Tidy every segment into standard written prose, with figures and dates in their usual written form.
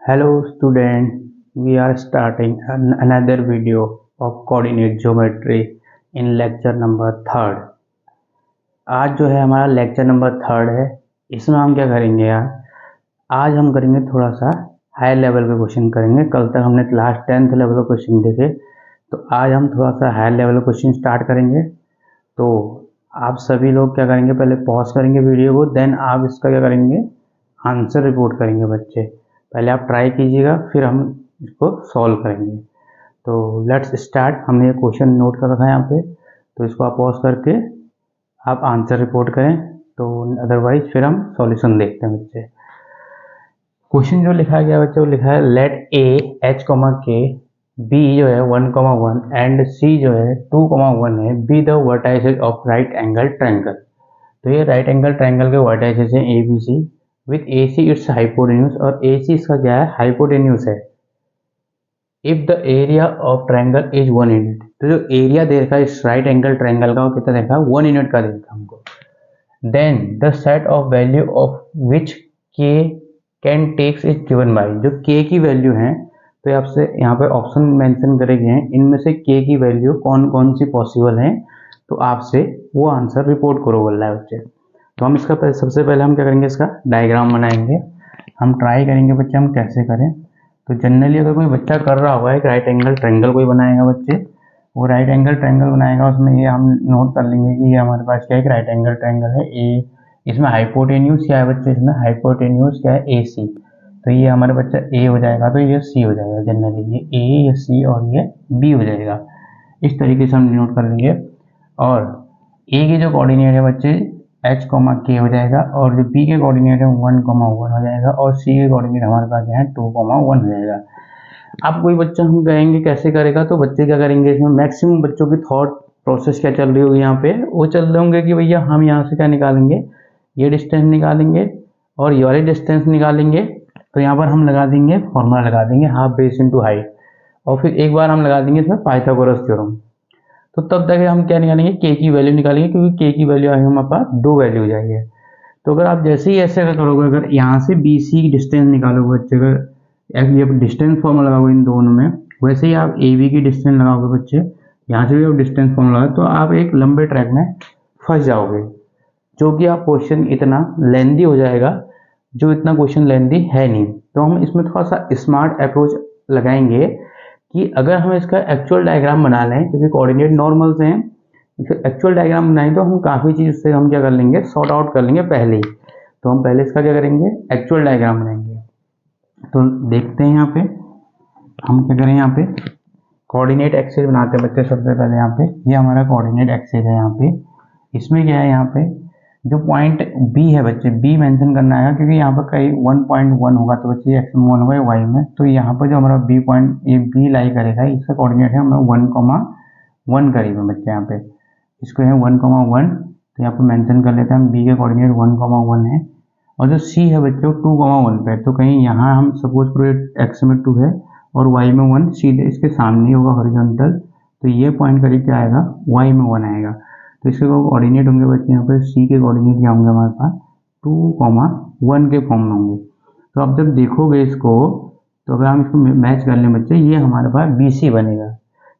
Hello student, we are starting another video of coordinate geometry in lecture number third. आज जो है हमारा lecture number third है। इसमें हम क्या करेंगे यार, आज हम करेंगे थोड़ा सा हाई लेवल के क्वेश्चन करेंगे। कल तक हमने क्लास 10th लेवल के क्वेश्चन देखे, तो आज हम थोड़ा सा हाई लेवल क्वेश्चन स्टार्ट करेंगे। तो आप सभी लोग क्या करेंगे, पहले पॉज करेंगे वीडियो को, देन आप इसका क्या करेंगे, आंसर रिपोर्ट करेंगे। बच्चे पहले आप ट्राई कीजिएगा, फिर हम इसको सॉल्व करेंगे। तो लेट्स स्टार्ट। हमने ये क्वेश्चन नोट कर रखा है यहाँ पे, तो इसको आप पॉज करके आप आंसर रिपोर्ट करें, तो अदरवाइज फिर हम सॉल्यूशन देखते हैं। बच्चे क्वेश्चन जो लिखा गया बच्चे, वो लिखा है let A H comma K, B जो है 1,1 एंड सी जो है 2,1 है, B the vertices of right angle triangle. तो ये राइट एंगल ट्रायंगल के वर्टाइसेस हैं A B C, with A C its hypotenuse, और ए सी इसका क्या है, हाइपोटेन्यूज है। If the area of triangle is 1 unit, तो जो एरिया दे रखा है इस राइट एंगल ट्रायंगल का, वो कितना देखा है, 1 यूनिट का दे रखा है हमको। Then the set of value of which k can takes is given by, जो के की वैल्यू है, तो आपसे यहाँ पे ऑप्शन मेंशन करे गए हैं, इनमें से के की वैल्यू कौन कौन सी पॉसिबल है, तो आपसे वो आंसर रिपोर्ट करो बोल रहा है बच्चे। तो हम इसका सबसे पहले हम क्या करेंगे, इसका डायग्राम बनाएंगे। हम ट्राई करेंगे बच्चे हम कैसे करें। तो जनरली अगर कोई बच्चा कर रहा हुआ है, एक राइट एंगल ट्रायंगल कोई बनाएगा बच्चे, वो राइट एंगल ट्रायंगल बनाएगा, उसमें ये हम नोट कर लेंगे कि ये हमारे पास क्या है, एक राइट एंगल ट्रायंगल है ए, इसमें हाइपोटेन्यूज क्या है बच्चे, इसमें हाइपोटेन्यूज क्या है, ए सी। तो ये हमारे बच्चा ए हो जाएगा, तो ये सी हो जाएगा। जनरली ये ए, ये सी और ये बी हो जाएगा। इस तरीके से हम नोट कर लेंगे। और ए की जो कोऑर्डिनेट है बच्चे h कॉमा के हो जाएगा, और जो b के कोऑर्डिनेट है 1,1 हो जाएगा, और c के कोऑर्डिनेट हमारे पास है 2,1 हो जाएगा। अब कोई बच्चा हम कहेंगे कैसे करेगा, तो बच्चे क्या करेंगे, इसमें मैक्सिमम बच्चों की थॉट प्रोसेस क्या चल रही होगी यहाँ पे, वो चल रहे होंगे कि भैया हम यहाँ से क्या निकालेंगे, ये डिस्टेंस निकालेंगे और ये वाली डिस्टेंस निकालेंगे। तो यहाँ पर हम लगा देंगे, फॉर्मूला लगा देंगे हाफ बेस इंटू हाइट, और फिर एक बार हम लगा देंगे इसमें पाइथागोरस थ्योरम। तो तब तक हम क्या निकालेंगे, के की वैल्यू निकालेंगे, क्योंकि के की वैल्यू आएगी हमारे पास 2 वैल्यू हो जाएगी। तो अगर आप जैसे ही ऐसे करोगे, अगर यहाँ से बी सी की डिस्टेंस निकालोगे बच्चे, अगर ये डिस्टेंस फॉर्मूला लगाओगे इन दोनों में, वैसे ही आप ए बी की डिस्टेंस लगाओगे बच्चे, यहाँ से भी आप डिस्टेंस फॉर्मूला लगाओगे, तो आप एक लंबे ट्रैक में फंस जाओगे, जो कि आप क्वेश्चन इतना लेंदी हो जाएगा, जो इतना क्वेश्चन लेंदी है नहीं। तो हम इसमें थोड़ा सा स्मार्ट अप्रोच लगाएंगे कि अगर हम इसका एक्चुअल डायग्राम बना लें, क्योंकि कोऑर्डिनेट नॉर्मल से हैं, एक्चुअल डायग्राम बनाएं तो हम काफ़ी चीज़ से हम क्या कर लेंगे, सॉर्ट आउट कर लेंगे पहले ही। तो हम पहले इसका क्या करेंगे, एक्चुअल डायग्राम बनाएंगे। तो देखते हैं यहाँ पे हम क्या करें, यहाँ पे कोऑर्डिनेट एक्सिस बनाते हैं बच्चे। सबसे पहले यहाँ पे ये हमारा कोऑर्डिनेट एक्सिस है। यहाँ पे इसमें क्या है, यहाँ पे जो पॉइंट बी है बच्चे, बी मेंशन करना है, क्योंकि यहाँ पर कहीं 1,1 होगा, तो बच्चे एक्स में 1 होगा, वाई में, तो यहाँ पर जो हमारा बी पॉइंट, ये बी लाई करेगा, इसका कोऑर्डिनेट है हमारा 1,1 करीब है बच्चे। यहाँ पे इसको है 1,1, तो यहाँ पर मेंशन कर लेते हैं हम, बी के कोऑर्डिनेट 1,1 है, और जो सी है बच्चों 2,1 पे, तो कहीं यहाँ हम सपोज करो एक्स में 2 है और वाई में 1, सीधे इसके सामने होगा हॉरिजॉन्टल, तो ये पॉइंट करीब क्या आएगा, वाई में 1 आएगा। तो इसके कोऑर्डिनेट होंगे बच्चे, यहाँ पर सी के कोऑर्डिनेट क्या होंगे हमारे पास, 2,1 के फॉर्म में होंगे। तो अब जब देखोगे इसको, तो अगर हम इसको मैच कर लें बच्चे, ये हमारे पास बी सी बनेगा,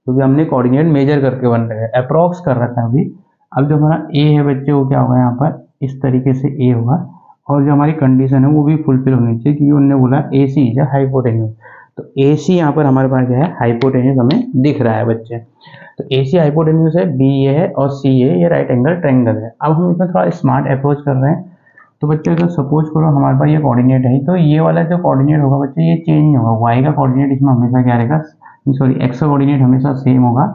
क्योंकि हमने कोऑर्डिनेट मेजर करके बन रहे हैं, अप्रॉक्स कर रखा है अभी। अब जो हमारा ए है बच्चे, वो क्या होगा, यहाँ पर इस तरीके से ए होगा, और जो हमारी कंडीशन है वो भी फुलफिल होनी चाहिए, क्योंकि उन्होंने बोला ए सी इज हाइपोटेन्यूज। तो ए सी यहाँ पर हमारे पास क्या है, हाइपोटेन्यूज हमें दिख रहा है बच्चे। तो ए सी हाइपोटेन्यूज है, बी ये है और सी ये राइट एंगल ट्रायंगल है। अब हम इसमें थोड़ा स्मार्ट अप्रोच कर रहे हैं। तो बच्चे अगर सपोज करो हमारे पास ये कोऑर्डिनेट है, तो ये वाला जो कोऑर्डिनेट होगा बच्चे, ये चेंज नहीं होगा। वाई का कोऑर्डिनेट इसमें हमेशा क्या रहेगा, सॉरी एक्स का कोऑर्डिनेट हमेशा सेम होगा,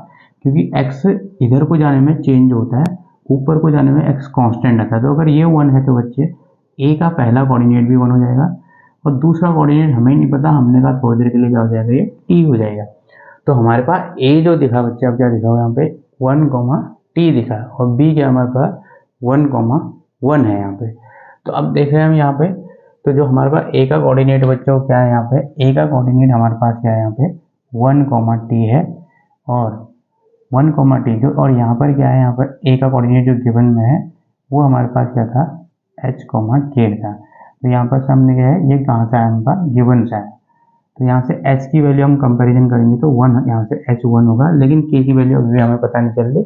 क्योंकि एक्स इधर को जाने में चेंज होता है, ऊपर को जाने में एक्स कांस्टेंट रहता है। तो अगर ये 1 है, तो बच्चे ए का पहला कोऑर्डिनेट भी 1 हो जाएगा, और दूसरा कोऑर्डिनेट हमें नहीं पता, हमने कहा थोड़ी देर के लिए क्या हो जाएगा, ये टी हो जाएगा। तो हमारे पास ए जो दिखा बच्चे, अब क्या दिखा हुआ यहाँ पे 1,t दिखा, और बी क्या हमारे पास 1,1 है यहाँ पे। तो अब देख रहे हैं हम यहाँ पे, तो जो हमारे पास ए का कोऑर्डिनेट बच्चों क्या है, यहाँ पे ए का कोऑर्डिनेट हमारे पास क्या है, यहाँ पे 1,t है, और 1,t जो, और यहाँ पर क्या है, यहाँ पर ए का कोऑर्डिनेट जो गिवन में है, वो हमारे पास क्या था, h, k था। तो यहाँ पर सामने क्या है, ये कहाँ से आया, हमारे पास गिवन से आया। तो यहाँ से h की वैल्यू हम कंपैरिजन करेंगे तो 1 यहाँ से h1 होगा, लेकिन k की वैल्यू अभी हमें पता नहीं चल रही।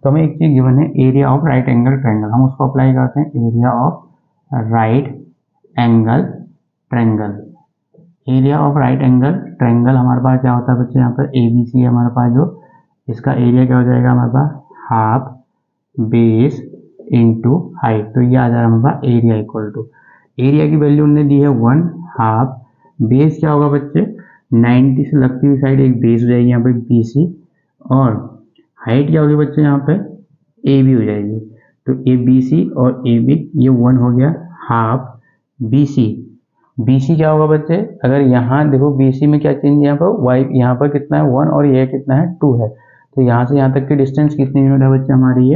तो हमें एक चीज़ गिवन है area of right angle triangle, हम उसको अप्लाई करते हैं। Area of right angle triangle, area of right angle triangle हमारे पास क्या होता है बच्चे, यहाँ पर ABC है हमारे पास, जो इसका एरिया क्या हो जाएगा हमारे पास हाफ बेस इंटू हाइट। तो ये आ जाएगा हमारे पास एरिया इक्वल टू, एरिया की वैल्यू उन्होंने दी है 1 हाफ, बेस क्या होगा बच्चे 90 से लगती हुई साइड एक बेस हो जाएगी यहाँ पे BC, और हाइट क्या होगी बच्चे यहाँ पे AB हो जाएगी। तो ABC और AB ये 1 हो गया हाफ BC। BC क्या होगा बच्चे, अगर यहाँ देखो BC में क्या चेंज है, यहाँ पर y यहाँ पर कितना है 1 और ये कितना है 2 है। तो यहाँ से यहाँ तक की डिस्टेंस कितनी यूनिट है बच्चे हमारी,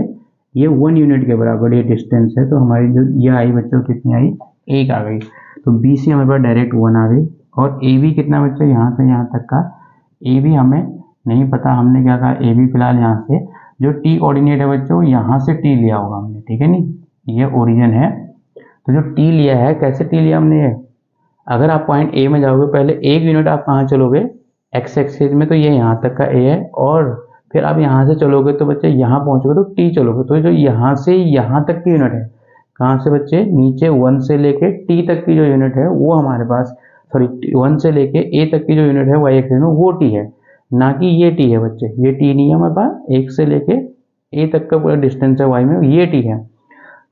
ये 1 यूनिट के बराबर ये डिस्टेंस है। तो हमारी जो ये आई बच्चों कितनी आई, 1 आ गई। तो BC हमारे पास डायरेक्ट 1 आ गई। और AB कितना बच्चे, यहाँ से यहाँ तक का AB हमें नहीं पता, हमने क्या कहा AB फिलहाल यहाँ से जो T कोऑर्डिनेट है बच्चों यहाँ से T लिया होगा हमने, ठीक है नहीं, ये ओरिजिन है। तो जो T लिया है, कैसे T लिया हमने ये, अगर आप पॉइंट A में जाओगे पहले 1 यूनिट आप कहाँ चलोगे x एक्सिस में, तो ये यहाँ तक का A है, और फिर आप यहाँ से चलोगे तो बच्चे यहाँ पहुँचोगे तो T चलोगे। तो जो यहाँ से यहाँ तक की यूनिट है, कहाँ से बच्चे नीचे 1 से लेके T तक की जो यूनिट है वो हमारे पास, सॉरी 1 से लेके A तक की जो यूनिट है y एक्सिस में वो T है, ना कि ये T है बच्चे, ये T नहीं है हमारे पास, 1 से लेके A तक का पूरा डिस्टेंस है y में, ये T है।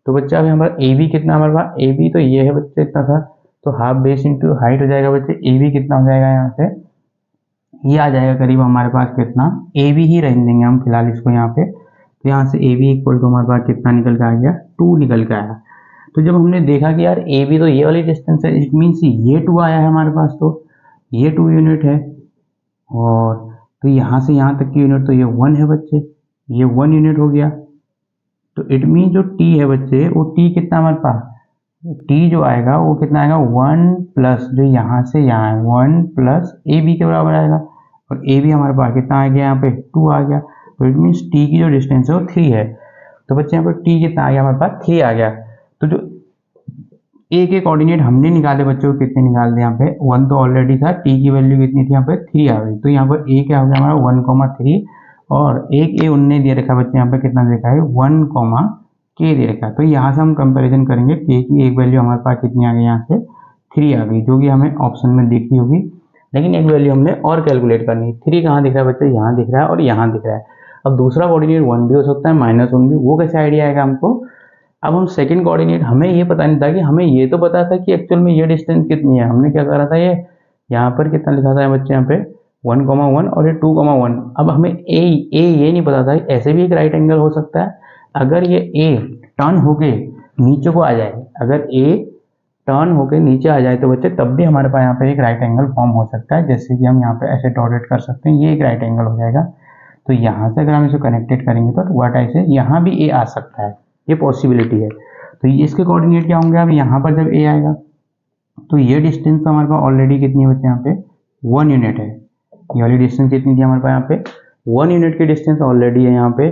तो बच्चा अभी हमारा AB कितना हमारे पास, AB तो ये है बच्चे इतना था, तो हाफ बेस इंटू हाइट हो जाएगा बच्चे, AB कितना हो जाएगा यहाँ से, ये आ जाएगा करीब हमारे पास कितना, AB ही रहने देंगे हम फिलहाल इसको यहाँ पे। तो यहाँ से AB इक्वल टू हमारे पास कितना निकल के आ गया, 2 निकल के आया। तो जब हमने देखा कि यार AB तो ये वाली डिस्टेंस है, इट मीन्स ये 2 आया है हमारे पास, तो ये 2 यूनिट है, और तो यहाँ से यहाँ तक की यूनिट तो ये 1 है बच्चे, ये 1 यूनिट हो गया। तो इट मीन जो T है बच्चे वो T कितना हमारे पास, T जो आएगा वो कितना आएगा 1 प्लस जो यहाँ से यहाँ है 1 प्लस AB के बराबर आएगा, और AB हमारे पास कितना आ गया यहाँ पे 2 आ गया। तो इट मीन्स T की जो डिस्टेंस है वो 3 है। तो बच्चे यहाँ पर T कितना आ गया हमारे पास 3 आ गया। तो जो A के कोऑर्डिनेट हमने निकाले बच्चों को कितने निकाल दिए, यहाँ पे 1 तो ऑलरेडी था, T की वैल्यू कितनी थी यहाँ पे 3 आ गई। तो यहाँ पर A क्या हो गया हमारा 1,3, और एक A उनने दे रखा बच्चे यहाँ पे कितना देखा है 1, K दे रखा है। तो यहाँ से हम कंपैरिजन करेंगे, K की एक वैल्यू हमारे पास कितनी आ गई, यहाँ से 3 आ गई, जो कि हमें ऑप्शन में दिखी होगी, लेकिन एक वैल्यू हमने और कैलकुलेट करनी है। 3 कहाँ दिख रहा है बच्चे, यहाँ दिख रहा है और यहाँ दिख रहा है। अब दूसरा कोऑर्डिनेट 1 भी हो सकता है, -1 भी, वो कैसे आइडिया आएगा हमको। अब हम सेकंड कोऑर्डिनेट, हमें ये पता नहीं था कि, हमें ये तो पता था कि एक्चुअल में ये डिस्टेंस कितनी है। हमने क्या करा था, ये यहाँ पर कितना लिखा था बच्चे, यहाँ पे 1,1 और ये 2,1। अब हमें ए ये नहीं पता था, ऐसे भी एक राइट एंगल हो सकता है। अगर ये A टर्न होके नीचे को आ जाए, अगर A टर्न होके नीचे आ जाए तो बच्चे तब भी हमारे पास यहाँ पे एक राइट एंगल फॉर्म हो सकता है, जैसे कि हम यहाँ पे ऐसे डॉटेड कर सकते हैं, ये एक राइट एंगल हो जाएगा। तो यहाँ से अगर हम इसे कनेक्टेड करेंगे तो वर्टाइस से यहाँ भी A आ सकता है, ये पॉसिबिलिटी है। तो इसके कोऑर्डिनेट क्या होंगे, अब यहाँ पर जब A आएगा तो ये डिस्टेंस तो हमारे पास ऑलरेडी कितनी बच्चे यहाँ पे 1 यूनिट है। ये वाली डिस्टेंस कितनी थी हमारे पास, यहाँ पे 1 यूनिट की डिस्टेंस ऑलरेडी है यहाँ पे।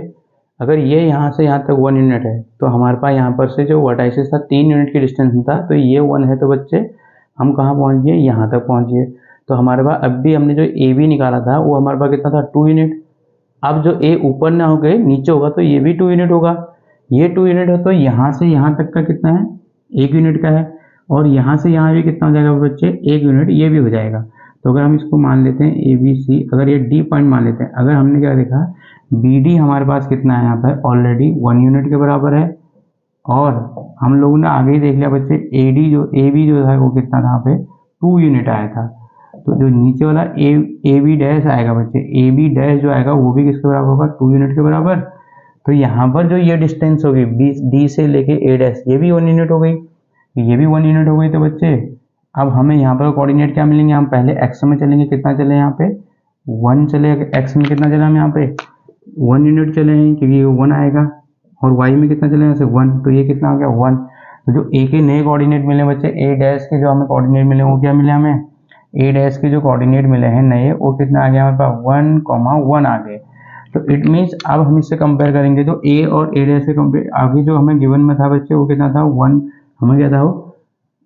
अगर ये यहाँ से यहाँ तक 1 यूनिट है तो हमारे पास यहाँ पर से जो वर्टाइसिस था 3 यूनिट की डिस्टेंस में था, तो ये 1 है, तो बच्चे हम कहाँ पहुँच गए, यहाँ तक पहुँच गए। तो हमारे पास अब भी हमने जो AB निकाला था वो हमारे पास कितना था 2 यूनिट। अब जो A ऊपर ना हो गए नीचे होगा तो ये भी 2 यूनिट होगा, ये 2 यूनिट है, तो यहाँ से यहाँ तक का कितना है 1 यूनिट का है, और यहाँ से यहाँ भी कितना हो जाएगा बच्चे 1 यूनिट, ये भी हो जाएगा। तो अगर हम इसको मान लेते हैं ABC, अगर ये D पॉइंट मान लेते हैं, अगर हमने क्या देखा BD हमारे पास कितना है यहाँ पर ऑलरेडी 1 यूनिट के बराबर है, और हम लोगों ने आगे ही देख लिया बच्चे AB जो था वो कितना था यहाँ पे 2 यूनिट आया था। तो जो नीचे वाला AB डैश आएगा बच्चे, AB डैश जो आएगा वो भी किसके बराबर होगा 2 यूनिट के बराबर। तो यहाँ पर जो ये डिस्टेंस होगी D से लेके A डैश, ये भी 1 यूनिट हो गई, ये भी 1 यूनिट हो गई। तो बच्चे अब हमें यहाँ पर कोऑर्डिनेट क्या मिलेंगे, हम पहले x में चलेंगे, कितना चले यहाँ पे 1 चले, x में कितना चला हम यहाँ पे 1 यूनिट चले हैं क्योंकि ये 1 आएगा, और y में कितना चले यहाँ से 1, तो ये कितना हो गया 1। तो जो A के नए कोऑर्डिनेट मिले बच्चे, A डैश के जो हमें कोऑर्डिनेट मिले वो क्या मिले, हमें A डैश के जो कोऑर्डिनेट मिले हैं नए वो कितना आ गया हमारे पास 1,1 आ गए। तो इट मीन्स अब हम इससे कंपेयर करेंगे तो A और A डैश से कंपेयर, आगे जो हमें गिवन में था बच्चे वो कितना था 1, हमें क्या था वो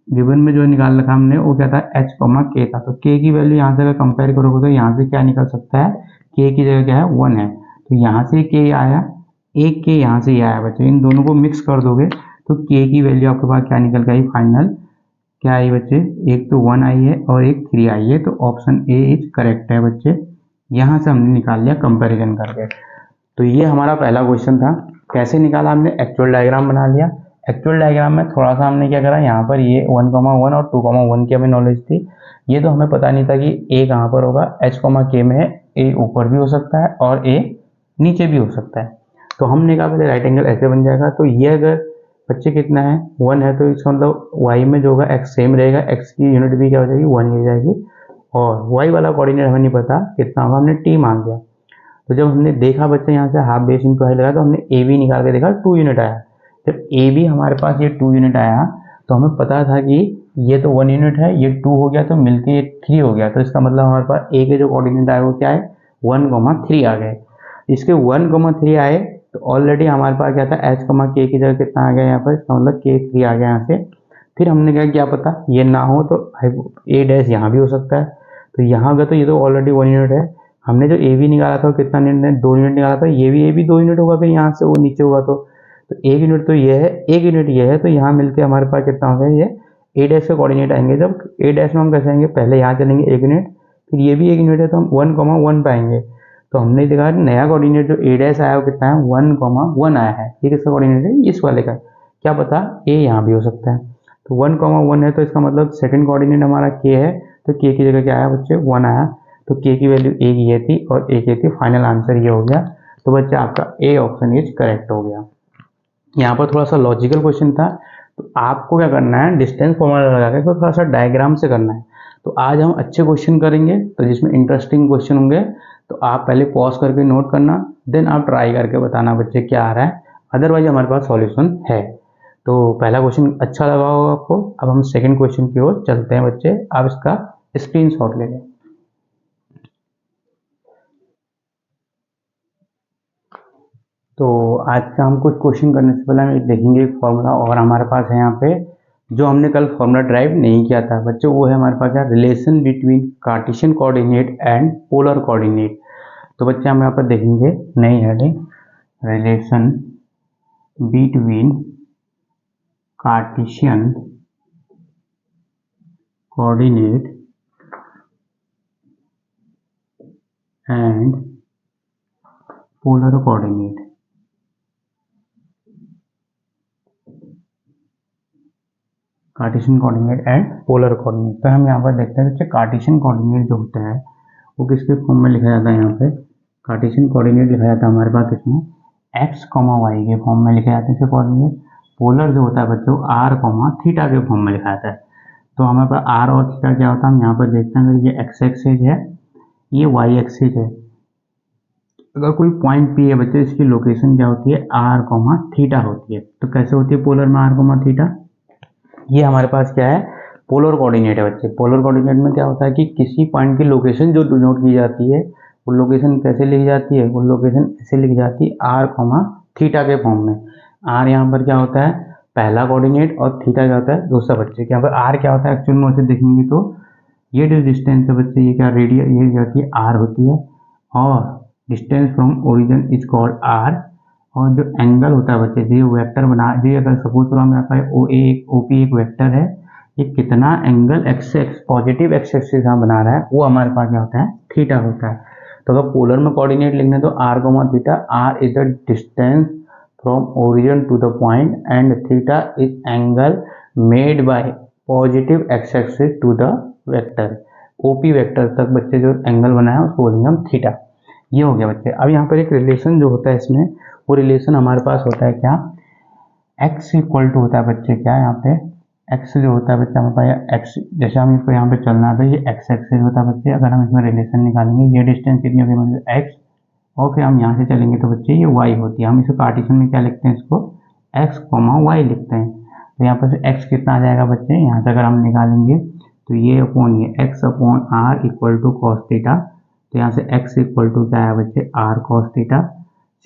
गिवन में जो निकाल रखा हमने वो क्या था, h k था। तो k की वैल्यू यहाँ से अगर कंपेयर करोगे तो यहाँ से क्या निकल सकता है, k की जगह क्या है 1 है, तो यहाँ से k आया, एक k यहाँ से आया बच्चे, इन दोनों को मिक्स कर दोगे तो k की वैल्यू आपके पास क्या निकल गई फाइनल, क्या आई बच्चे, एक तो 1 आई है और एक 3 आई है, तो ऑप्शन ए इज करेक्ट है बच्चे। यहाँ से हमने निकाल लिया कंपेरिजन करके। तो ये हमारा पहला क्वेश्चन था। कैसे निकाला हमने, एक्चुअल डायग्राम बना लिया। एक्चुअल डायग्राम में थोड़ा सा हमने क्या करा, यहाँ पर ये 1,1 और 2,1 की हमें नॉलेज थी, ये तो हमें पता नहीं था कि ए कहाँ पर होगा, h, k में है, ए ऊपर भी हो सकता है और ए नीचे भी हो सकता है। तो हमने कहा पहले राइट एंगल ऐसे बन जाएगा, तो ये अगर बच्चे कितना है 1 है, तो इसका मतलब y में जो होगा x सेम रहेगा, x की यूनिट भी क्या हो जाएगी 1 ही जाएगी, और y वाला कोऑर्डिनेट हमें नहीं पता कितना होगा, हमने t मान लिया। तो जब हमने देखा बच्चे यहाँ से हाफ बेस इंटू हाइट लगा, तो हमने ए बी निकाल के देखा 2 यूनिट आया। जब ए बी हमारे पास ये 2 यूनिट आया तो हमें पता था कि ये तो 1 यूनिट है, ये 2 हो गया तो मिलके ये 3 हो गया, तो इसका मतलब हमारे पास ए के जो कोऑर्डिनेट आए वो क्या है 1,3 आ गए। इसके 1,3 आए तो ऑलरेडी हमारे पास क्या था h, k की जगह कितना आ गया यहाँ पर, इसका मतलब k 3 आ गया यहाँ से। फिर हमने क्या पता ये ना हो तो a डैश यहाँ भी हो सकता है, तो यहाँ अगर तो ये तो ऑलरेडी 1 यूनिट है, हमने जो ए बी निकाला था कितना यूनिट, 2 यूनिट निकाला था, ये भी 2 यूनिट होगा, फिर यहाँ से वो नीचे होगा तो 1 यूनिट तो ये है, 1 यूनिट ये है, तो यहाँ मिलके हमारे पास कितना हो गया, ये ए डैश के कोऑर्डिनेट आएंगे। जब ए डैश में हम कैसे आएंगे, पहले यहाँ चलेंगे 1 यूनिट, फिर ये भी 1 यूनिट है तो हम 1,1 पाएंगे। तो हमने देखा नया कोऑर्डिनेट जो ए डैश आया वो कितना है 1,1 आया है, ये किसका कोऑर्डिनेट है, इस वाले का, क्या पता ए यहाँ भी हो सकता है। तो 1,1 है तो इसका मतलब सेकंड कोऑर्डिनेट हमारा के है, तो के की जगह क्या आया बच्चे 1 आया, तो के की वैल्यू एक ये थी और एक ये थी, फाइनल आंसर ये हो गया। तो बच्चे आपका ए ऑप्शन इज करेक्ट हो गया। यहाँ पर थोड़ा सा लॉजिकल क्वेश्चन था, तो आपको क्या करना है डिस्टेंस फॉर्मूला लगा के तो थोड़ा सा डायग्राम से करना है। तो आज हम अच्छे क्वेश्चन करेंगे, तो जिसमें इंटरेस्टिंग क्वेश्चन होंगे, तो आप पहले पॉज करके नोट करना, देन आप ट्राई करके बताना बच्चे क्या आ रहा है, अदरवाइज हमारे पास सॉल्यूशन है। तो पहला क्वेश्चन अच्छा लगा होगा आपको। अब हम सेकंड क्वेश्चन की ओर चलते हैं बच्चे, आप इसका स्क्रीनशॉट ले लें। तो आज का हम कुछ क्वेश्चन करने से पहले हम देखेंगे एक फॉर्मूला, और हमारे पास है यहाँ पे जो हमने कल फॉर्मूला ड्राइव नहीं किया था बच्चों, वो है हमारे पास क्या, relation between Cartesian coordinate and polar coordinate. तो बच्चे हम यहाँ पर देखेंगे नई heading, relation between Cartesian coordinate and polar coordinate. Cartesian coordinate and polar coordinate. तो हम यहाँ पर देखते हैं बच्चे कार्टेशियन कोऑर्डिनेट जो होता है वो किसके फॉर्म में लिखा जाता है, यहाँ पे कार्टेशियन कोऑर्डिनेट लिखा जाता है हमारे पास इसमें x, y के फॉर्म में लिखा जाता है इसके कोऑर्डिनेट। पोलर जो होता है बच्चों r, थीटा के फॉर्म में लिखा जाता है। तो हमारे पास r और थीटा क्या होता है, हम यहाँ पर देखते हैं अगर ये x एक्सिस है, ये y एक्सिस है, अगर कोई पॉइंट P है बच्चे, इसकी लोकेशन क्या होती है r, थीटा होती है। तो कैसे होती है पोलर में r, थीटा, ये हमारे पास क्या है पोलर कोऑर्डिनेट है बच्चे। पोलर कोऑर्डिनेट में क्या होता है कि किसी पॉइंट की लोकेशन जो डिनोट की जाती है, वो लोकेशन कैसे लिखी जाती है, वो लोकेशन ऐसे लिखी जाती है r, थीटा के फॉर्म में। r यहाँ पर क्या होता है पहला कोऑर्डिनेट और थीटा क्या होता है दूसरा बच्चे। यहाँ पर r क्या होता है एक्चुअल में उसे देखेंगे तो ये जो डिस्टेंस है बच्चे, ये क्या रेडियस, ये क्या होती है r होती है, और distance from origin is called r। और जो एंगल होता है बच्चे, जो वेक्टर बना, जो अगर सपोज करो हमें आता है OP एक वेक्टर है, ये कितना angle x positive X axis यहाँ बना रहा है, वो हमारे पास क्या होता है थीटा होता है। तो अगर पोलर में कोऑर्डिनेट लिखना है तो r, theta, r is the distance from origin to the point and theta is angle made by positive X axis to the vector. OP vector तक बच्चे जो एंगल बना है उसको बोलेंगे हम थीटा। ये हो गया बच्चे। अब यहाँ पर एक रिलेशन जो होता है इसमें, वो रिलेशन हमारे पास होता है क्या, x इक्वल टू होता है बच्चे क्या, यहाँ पे x जो होता है बच्चे हमारे पास x, जैसे हम इसको यहाँ पे चलना था, ये x एक्सिस होता है बच्चे। अगर हम इसमें रिलेशन निकालेंगे, ये डिस्टेंस कितनी होगी मतलब x, और फिर हम यहाँ से चलेंगे तो बच्चे ये y होती है। हम इसको कार्टेशियन में क्या लिखते हैं, इसको x, y लिखते हैं। तो यहाँ पर x कितना आ जाएगा बच्चे, यहाँ से अगर हम निकालेंगे तो ये अपॉन ये x upon r equal to cos theta. तो यहाँ से x इक्वल टू क्या है बच्चे r cos थीटा।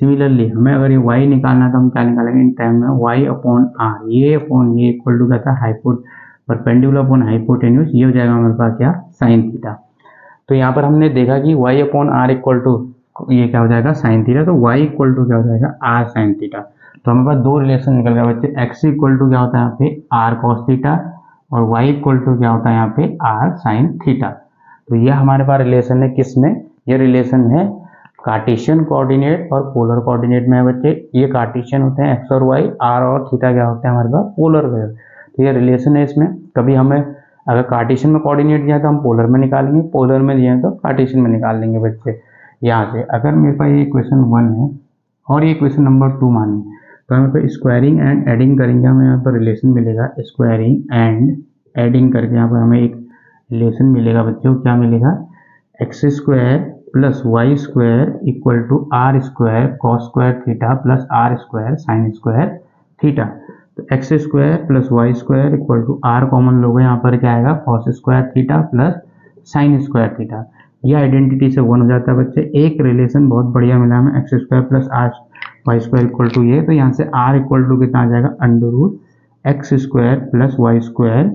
सिमिलरली हमें अगर ये y निकालना है तो हम क्या निकालेंगे इन टाइम में y अपॉन r, ये अपॉन ये इक्वल टू क्या था परपेंडिकुलर अपॉन हाइपोटेन्यूज, ये हो जाएगा हमारे पास क्या, साइन थीटा। तो यहाँ पर हमने देखा कि y upon R equal to ये क्या हो जाएगा, साइन थीटा। तो y इक्वल टू क्या हो जाएगा, आर साइन थीटा। तो हमारे पास दो रिलेशन निकल गया बच्चे, x इक्वल टू क्या होता है यहाँ पे आर कॉस थीटा और y इक्वल टू क्या होता है यहाँ पे आर साइन थीटा। तो यह हमारे पास रिलेशन है किसमें, ये रिलेशन है कार्टेशियन कोऑर्डिनेट और पोलर कोऑर्डिनेट में है बच्चे। ये कार्टेशियन होते हैं x और y, r और थीटा क्या होते हैं हमारे पास पोलर में। तो ये रिलेशन है इसमें। कभी हमें अगर कार्टेशियन में कोऑर्डिनेट दिया है तो हम पोलर में निकालेंगे, पोलर में दिए हैं तो कार्टेशियन में निकाल लेंगे बच्चे। यहाँ से अगर मेरे पास ये इक्वेशन 1 है और ये इक्वेशन नंबर 2 मानिए, तो हमें पे स्क्वायरिंग एंड एडिंग करेंगे, हमें यहाँ पर रिलेशन मिलेगा स्क्वायरिंग एंड एडिंग करके यहाँ पर हमें एक रिलेशन मिलेगा बच्चों। क्या मिलेगा, x square plus Y square equal to r square cos square theta plus r square sine square theta. तो x square plus Y square equal to r common लोगे, यहाँ पर क्या आएगा cos square theta plus sine square theta. यह identity से 1 हो जाता है बच्चे। एक रिलेशन बहुत बढ़िया मिला हमें, X square plus R Y square equal to ये, तो यहाँ से आर इक्वल टू कितना आ जाएगा, under root X square plus Y square,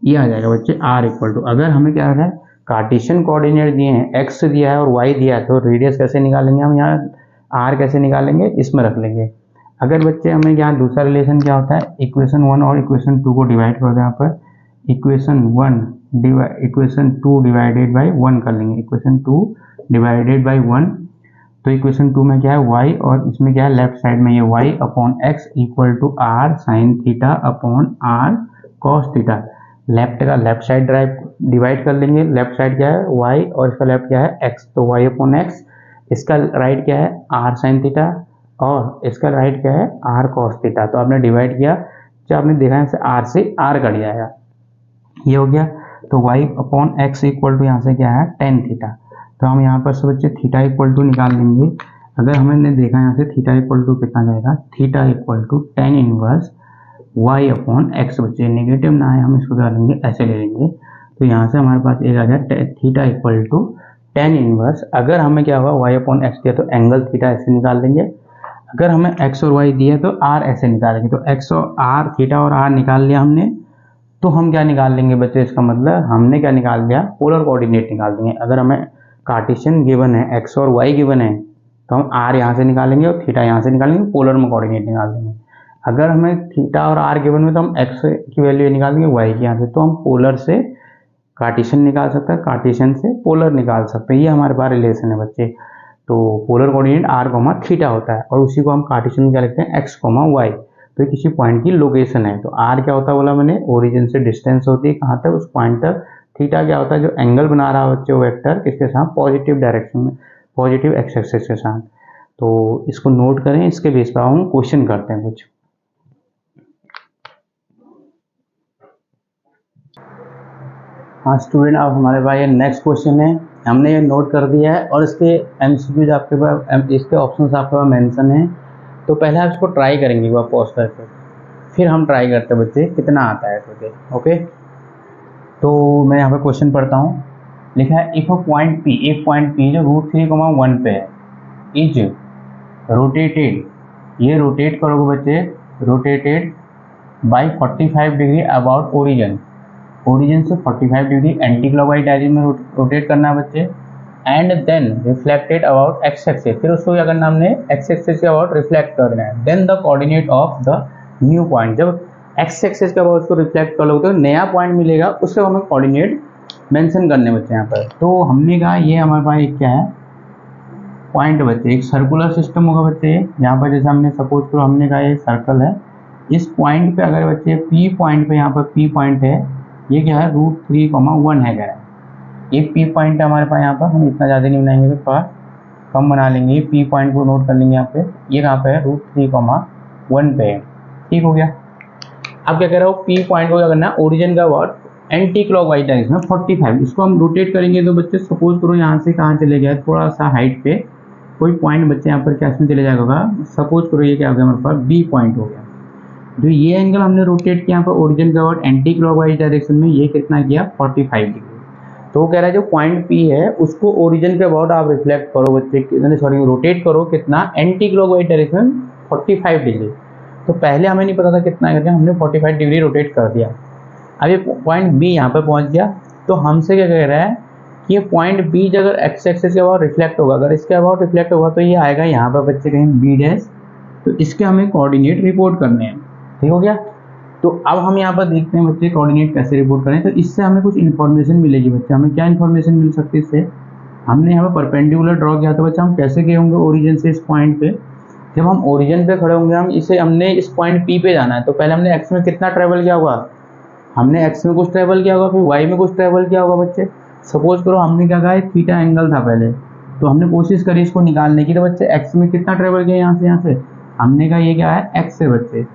ये आ जाएगा बच्चे आर इक्वल टू। अगर हमें क्या है कार्टेशियन कोऑर्डिनेट दिए हैं, एक्स दिया है और वाई दिया है, तो रेडियस कैसे निकालेंगे हम, यहाँ आर कैसे निकालेंगे, इसमें रख लेंगे। अगर बच्चे हमें यहाँ दूसरा रिलेशन क्या होता है, इक्वेशन 1 और इक्वेशन 2 को डिवाइड कर दें, यहाँ पर इक्वेशन 2 डिवाइडेड बाई 1 कर लेंगे, इक्वेशन 2 डिवाइडेड बाई 1। तो इक्वेशन 2 में क्या है y और इसमें क्या है लेफ्ट साइड में ये y upon X equal to R sine theta upon R cos theta. Left का लेफ्ट साइड डिवाइड कर लेंगे, लेफ्ट साइड क्या है y और इसका लेफ्ट क्या है x, तो y अपॉन एक्स, इसका राइट क्या है r साइन थीटा और इसका राइट क्या है r कॉस थीटा। तो आपने डिवाइड किया, जब आपने देखा है r से r कट जाएगा, ये हो गया। तो y upon X equal to यहाँ से क्या है टेन थीटा। तो हम यहाँ पर से बच्चे थीटा इक्वल टू निकाल लेंगे। अगर हमने देखा यहाँ से थीटा इक्वल टू कितना जाएगा, theta equal to tan inverse y upon X. बच्चे नेगेटिव ना है, हम इसको डालेंगे ऐसे ले लेंगे। तो यहाँ से हमारे पास एक आ जाए theta equal to tan inverse. अगर हमें क्या होगा y अपॉन एक्स दिया तो एंगल थीटा ऐसे निकाल देंगे। अगर हमें x और y दिया तो r ऐसे निकालेंगे। तो x और r, थीटा और r निकाल लिया हमने, तो हम क्या निकाल लेंगे बच्चे, इसका मतलब हमने क्या निकाल लिया, पोलर कोऑर्डिनेट निकाल देंगे। अगर हमें कार्टेशियन गिवन है, x और y गिवन है, तो हम r यहाँ से निकालेंगे और थीटा यहाँ से निकालेंगे, पोलर में कोऑर्डिनेट निकाल देंगे। अगर हमें थीटा और r गिवन में, तो हम x की वैल्यू निकाल देंगे y की यहाँ से, तो हम पोलर से कार्टेशियन निकाल सकते हैं, कार्टेशियन से पोलर निकाल सकते हैं। ये हमारे पास रिलेशन है बच्चे। तो पोलर कोऑर्डिनेट r, थीटा होता है और उसी को हम कार्टेशियन क्या लिखते हैं x, y। तो किसी पॉइंट की लोकेशन है। तो r क्या होता है बोला मैंने, ओरिजिन से डिस्टेंस होती है कहाँ तक, उस पॉइंट तक। थीटा क्या होता है, जो एंगल बना रहा है बच्चे वो वेक्टर किसके साथ, पॉजिटिव डायरेक्शन में, पॉजिटिव एक्स एक्सिस के साथ। तो इसको नोट करें, इसके बेस पर हम क्वेश्चन करते हैं कुछ। हाँ स्टूडेंट, अब हमारे पास ये नेक्स्ट क्वेश्चन है, हमने ये नोट कर दिया है और इसके एमसीक्यूज आपके पास, इसके ऑप्शंस आपके पास मेंशन है। तो पहले आप इसको ट्राई करेंगे एक बार पॉज करके, फिर हम ट्राई करते हैं बच्चे कितना आता है करके। ओके, तो मैं यहाँ पे क्वेश्चन पढ़ता हूँ। लिखा है इफ अ पॉइंट P, एक पॉइंट P जो √3,1 पे है, इज रोटेटेड, ये रोटेट करोगे बच्चे, rotated by 45 degree about origin, origin से 45 डिग्री एंटी क्लॉकवाइज डायरेक्शन में रोटेट करना है बच्चे। And then reflected about X axis, फिर उसको क्या करना हमने एक्स एक्सिस के अबाउट रिफ्लेक्ट करना है। Then the coordinate of the new point, जब एक्स एक्सिस के अबाउट उसको रिफ्लेक्ट कर लोगे तो नया पॉइंट मिलेगा, उससे हमें कोऑर्डिनेट मेंशन करने बच्चे यहाँ पर। तो हमने कहा ये हमारे पास एक क्या है पॉइंट बच्चे, एक सर्कुलर सिस्टम होगा बच्चे। यहाँ पर जैसे हमने सपोज करो, हमने कहा ये सर्कल है, इस पॉइंट पे अगर बच्चे P पॉइंट पे, यहाँ पर P पॉइंट है, ये क्या है √3,1 है, क्या है ये P पॉइंट है हमारे पास। यहाँ पर हम इतना ज़्यादा नहीं बनाएंगे, तो थोड़ा कम बना लेंगे। P पॉइंट को नोट कर लेंगे यहाँ पे, ये कहाँ पे है √3,1 पे है। ठीक हो गया। अब क्या कह रहा हो, P पॉइंट को क्या करना है, ओरिजिन का वर्ड एंटी क्लॉकवाइज डायरेक्शन में 45, इसको हम रोटेट करेंगे। तो बच्चे सपोज करो यहाँ से कहाँ चले गया, थोड़ा सा हाइट पे कोई पॉइंट बच्चे यहाँ पर क्या इसमें चले जाएगा, सपोज करो ये क्या हो गया हमारे पास B पॉइंट हो गया। जो ये एंगल हमने रोटेट किया यहाँ पर ओरिजिन का वर्ड एंटी क्लॉकवाइज डायरेक्शन में, ये कितना किया 45 डिग्री। तो वो कह रहा है जो पॉइंट P है उसको ओरिजिन के अबाउट आप रिफ्लेक्ट करो बच्चे, सॉरी रोटेट करो कितना, एंटी क्लॉकवाइज डायरेक्शन 45 डिग्री। तो पहले हमें नहीं पता था कितना करके, हमने 45 डिग्री रोटेट कर दिया। अब ये पॉइंट बी यहाँ पे पहुँच गया, तो हमसे क्या कह रहा है कि ये पॉइंट बी अगर एक्स एक्सिस के अबाउट रिफ्लेक्ट होगा, अगर इसके अबाउट रिफ्लेक्ट होगा तो ये आएगा यहाँ पर बच्चे कहीं बी डैश, तो इसके हमें कोऑर्डिनेट रिपोर्ट करने हैं। ठीक हो गया। तो अब हम यहाँ पर देखते हैं बच्चे कोऑर्डिनेट कैसे रिपोर्ट करें। तो इससे हमें कुछ इन्फॉर्मेशन मिलेगी बच्चे। हमें क्या इन्फॉर्मेशन मिल सकती है इससे, हमने यहाँ पर परपेंडिकुलर ड्रॉ किया, तो बच्चा हम कैसे गए होंगे ओरिजिन से इस पॉइंट पे। जब हम ओरिजिन पे खड़े होंगे, हमने इस पॉइंट पी पे जाना है, तो पहले हमने एक्स में कितना ट्रेवल किया होगा, हमने एक्स में कुछ ट्रेवल किया होगा, फिर वाई में कुछ ट्रेवल किया होगा बच्चे। सपोज करो हमने क्या कहा, थीटा एंगल था पहले, तो हमने कोशिश करी इसको निकालने की। तो बच्चे एक्स में कितना ट्रेवल किया यहाँ से हमने कहा ये क्या है एक्स है बच्चे,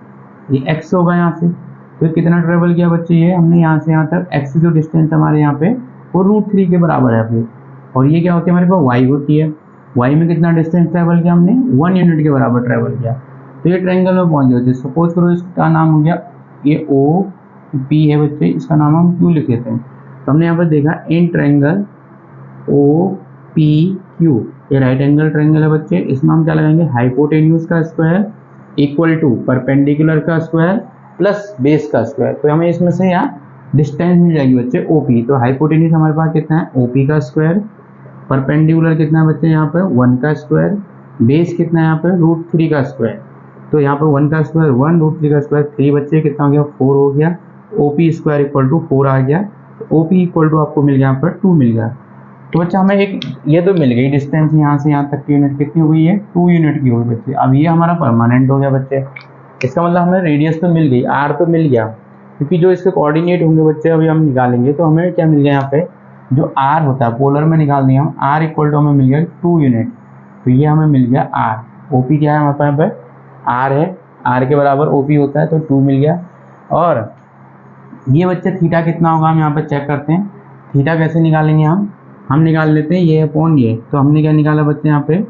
ये एक्स होगा यहाँ से। तो कितना ट्रेवल किया बच्चे, ये हमने यहाँ से यहाँ तक एक्स जो डिस्टेंस हमारे यहाँ पे वो √3 के बराबर है फिर। और ये क्या होती है हमारे पास वाई होती है, वाई में कितना डिस्टेंस ट्रेवल किया हमने 1 यूनिट के बराबर ट्रेवल किया। तो ये ट्रायंगल में पहुंच गए। सपोज करो इसका नाम हो गया ये ओ पी है बच्चे, इसका नाम हम क्यू लिख देते हैं। तो हमने यहाँ पर देखा in triangle O P Q, ये राइट एंगल ट्रायंगल है बच्चे। इसमें हम क्या लगाएंगे, हाइपोटेन्यूज का स्क्वायर इक्वल टू परपेंडिकुलर का स्क्वायर प्लस बेस का स्क्वायर। तो हमें इसमें से यहाँ डिस्टेंस मिल जाएगी बच्चे ओपी। तो हाइपोटेन्यूज हमारे पास कितना है ओपी का स्क्वायर, परपेंडिकुलर कितना है बच्चे यहाँ पे 1 का स्क्वायर, बेस कितना है यहाँ पे √3 का स्क्वायर। तो यहाँ पे 1 का स्क्वायर 1, √3 का स्क्वायर 3 बच्चे, कितना हो गया 4 हो गया। ओपी स्क्वायर इक्वल टू 4 आ गया। तो ओपी इक्वल टू आपको मिल गया यहाँ पर 2 मिल गया। तो बच्चा हमें एक ये तो मिल गई डिस्टेंस यहाँ से यहाँ तक की यूनिट कितनी हुई है 2 यूनिट की हुई बच्चे। अब ये हमारा परमानेंट हो गया बच्चे, इसका मतलब हमें रेडियस तो मिल गई, आर तो मिल गया, क्योंकि जो इसके कोऑर्डिनेट होंगे बच्चे अभी हम निकालेंगे। तो हमें क्या मिल गया यहाँ पे, जो आर होता है पोलर में निकाल दिया हम, आर इक्वल टू हमें मिल गया 2 यूनिट। तो ये हमें मिल गया आर। ओपी क्या है हमारे पास यहाँ पे आर है, आर के बराबर ओपी होता है, तो 2 मिल गया। और ये बच्चे थीटा कितना होगा हम यहाँ पर चेक करते हैं। थीटा कैसे निकालेंगे हम निकाल लेते हैं ये अपॉन ये। तो हमने क्या निकाला बच्चे यहाँ पे,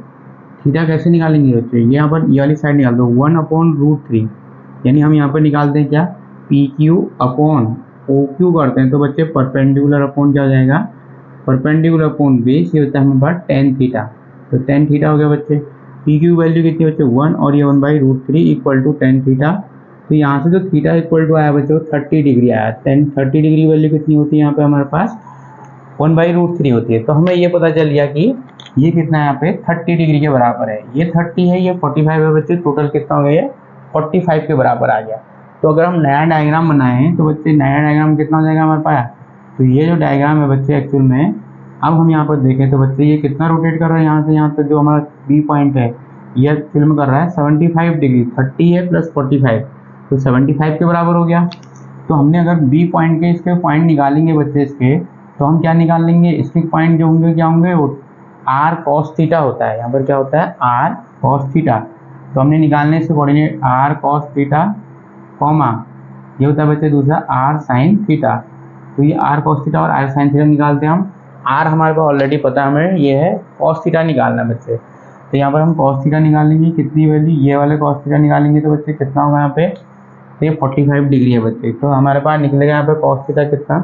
थीटा कैसे निकालेंगे बच्चे, ये यहाँ पर ये वाली साइड निकाल दो 1/√3, यानी हम यहाँ पर निकालते हैं क्या P Q upon O Q करते हैं। तो बच्चे परपेंडिकुलर अपॉन क्या हो जाएगा, परपेंडिकुलर अपॉन बेस, ये होता है हमारे पास tan थीटा। तो tan थीटा हो गया बच्चे। पी क्यू वैल्यू कितनी बच्चे 1 और ये 1/√3 इक्वल टू tan थीटा। तो यहाँ से जो थीटा इक्वल टू आया बच्चे वो 30 डिग्री आया। 30 डिग्री वैल्यू कितनी होती है यहाँ पे हमारे पास 1/√3 होती है। तो हमें ये पता चल गया कि ये कितना यहाँ पे 30 डिग्री के बराबर है। ये 30 है, ये 45 है बच्चे, टोटल कितना हो गया 45 के बराबर आ गया। तो अगर हम नया डायग्राम बनाएं तो बच्चे नया डायग्राम कितना हो जाएगा हमारे पास। तो ये जो डायग्राम है बच्चे एक्चुअल में अब हम यहाँ पर देखें तो बच्चे ये कितना रोटेट कर रहा है यहाँ से यहाँ तक, जो हमारा बी पॉइंट है ये एक्चुअल में कर रहा है 75 डिग्री। 30 है प्लस 45, तो 75 के बराबर हो गया। तो हमने अगर बी पॉइंट के इसके पॉइंट निकालेंगे बच्चे इसके, तो हम क्या निकाल लेंगे, इसके पॉइंट जो होंगे क्या होंगे वो आर कॉस थीटा होता है। यहाँ पर क्या होता है आर कॉस थीटा। तो हमने निकालने इसके coordinate R cos theta comma ये होता है बच्चे दूसरा आर साइन थीटा। तो ये आर कॉस थीटा और आर साइन थीटा निकालते हैं हम। आर हमारे पास ऑलरेडी पता है हमें, ये है कॉस थीटा निकालना बच्चे। तो यहाँ पर हम कॉस थीटा निकालेंगे, कितनी वैल्यू ये वाले कॉस थीटा निकालेंगे तो बच्चे कितना होगा यहाँ पे, तो ये 45 डिग्री है बच्चे। तो हमारे पास निकलेगा यहाँ पे कॉस थीटा कितना,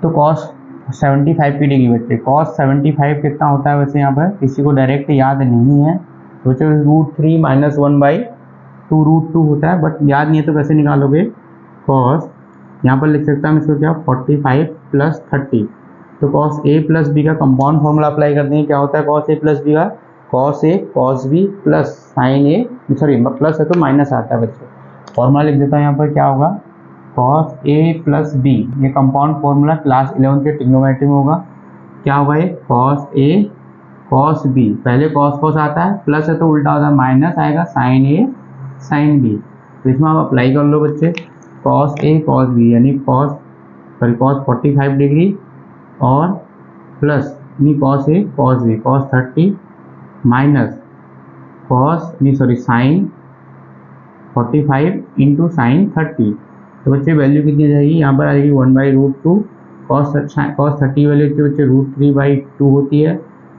तो कॉस 75 की डिग्री बच्चे। कॉस 75 कितना होता है वैसे यहाँ पर किसी को डायरेक्ट याद नहीं है तो बच्चे √3 - 1/2 √2 होता है, बट याद नहीं है तो कैसे निकालोगे। कॉस यहाँ पर लिख सकता हूँ इसको क्या 45 + 30। तो कॉस ए प्लस बी का कंपाउंड फॉर्मूला अप्लाई करते हैं। क्या होता है कॉस ए प्लस बी का, cos a cos B plus sign A, sorry plus है तो माइनस आता है बच्चे। फॉर्मूला लिख देता हूँ यहाँ पर क्या होगा कॉस ए प्लस बी, ये कंपाउंड फॉर्मूला क्लास 11 के ट्रिग्नोमेट्री में होगा। क्या होगा ये कॉस ए कॉस बी, पहले कॉस कॉस आता है, प्लस है तो उल्टा होता है माइनस आएगा साइन ए साइन बी। तो इसमें आप अप्लाई कर लो बच्चे कॉस ए कॉस बी, यानी कॉस 45 डिग्री और प्लस यानी cos a cos b cos 30 minus sine 45 into sine 30। तो बच्चे वैल्यू कितनी आ जाएगी यहाँ पर आ जाएगी 1/√2। कॉस 30 वैल्यू बच्चे √3/2 होती है,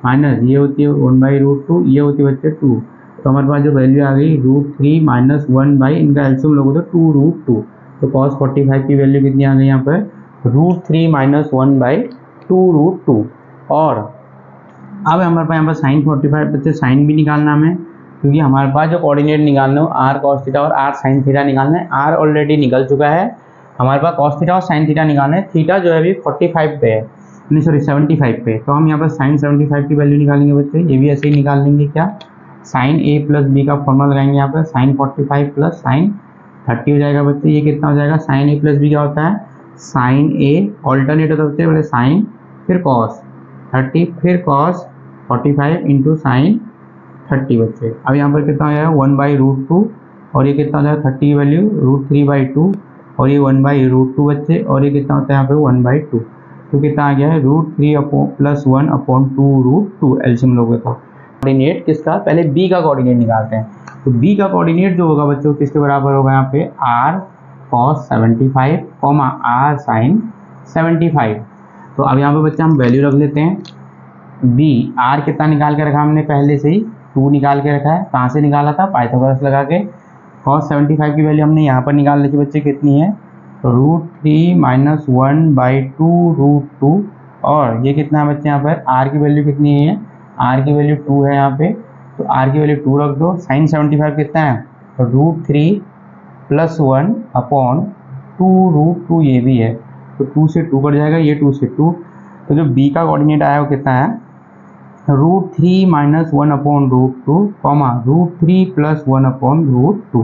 माइनस ये होती है 1/√2, ये होती है बच्चे 2। तो हमारे पास जो वैल्यू आ गई √3 - 1 इनका एलसीएम लोगों तो 2√2। तो कॉस 45 की वैल्यू कितनी आ गई यहाँ पर √3 - 1/2√2। और अब हमारे पास यहाँ पर साइन 45 बच्चे साइन भी निकालना हमें, क्योंकि हमारे पास जो कोऑर्डिनेट निकालना हो आर कॉस थीटा और आर साइन थीटा निकालना है। आर ऑलरेडी निकल चुका है हमारे पास कॉस थीटा और साइन थीटा निकालना है। थीटा जो है अभी 45 पे है, नहीं सॉरी 75 पे, तो हम यहाँ पर साइन 75 की वैल्यू निकालेंगे बच्चे। ये भी ऐसे ही निकाल लेंगे, क्या साइन ए प्लस बी का फॉर्मूला लगाएंगे यहाँ पर, साइन 45 प्लस साइन 30 हो जाएगा बच्चे। ये कितना हो जाएगा, साइन ए प्लस बी क्या होता है, साइन ए ऑल्टरनेट होता है बच्चे, बोले साइन फिर कॉस 30 फिर कॉस 45 इंटू साइन 30 बच्चे। अब यहाँ पर कितना हो जाएगा 1/√2, और ये कितना हो जाएगा 30 की वैल्यू √3/2, और ये 1/√2 बच्चे, और ये कितना होता है यहाँ पे 1/2, तो कितना आ गया है √3 + 1/2√2 एलसीएम लोगे तो। कोऑर्डिनेट किसका, पहले बी का कोऑर्डिनेट निकालते हैं। तो बी का कोऑर्डिनेट जो होगा बच्चों किसके बराबर होगा यहाँ पे, r cos 75, r sin 75। तो अब यहाँ पे बच्चे हम वैल्यू रख लेते हैं। b r कितना निकाल के रखा हमने पहले से ही, 2 निकाल के रखा है। कहाँ से निकाला था, पाइथागोरस लगा के। cos 75 की वैल्यू हमने यहाँ पर निकाल ली बच्चे, कितनी है √3 - 1/2√2, और ये कितना है बच्चे यहाँ पर r की वैल्यू कितनी है, r की वैल्यू 2 है यहाँ पे, तो r की वैल्यू 2 रख दो। साइन 75 कितना है, √3 + 1/2√2, ये भी है, तो 2 से 2 कट जाएगा, ये 2 से 2, तो जो b का कोऑर्डिनेट आया वो कितना है √3 - 1/√2, √3 + 1/√2।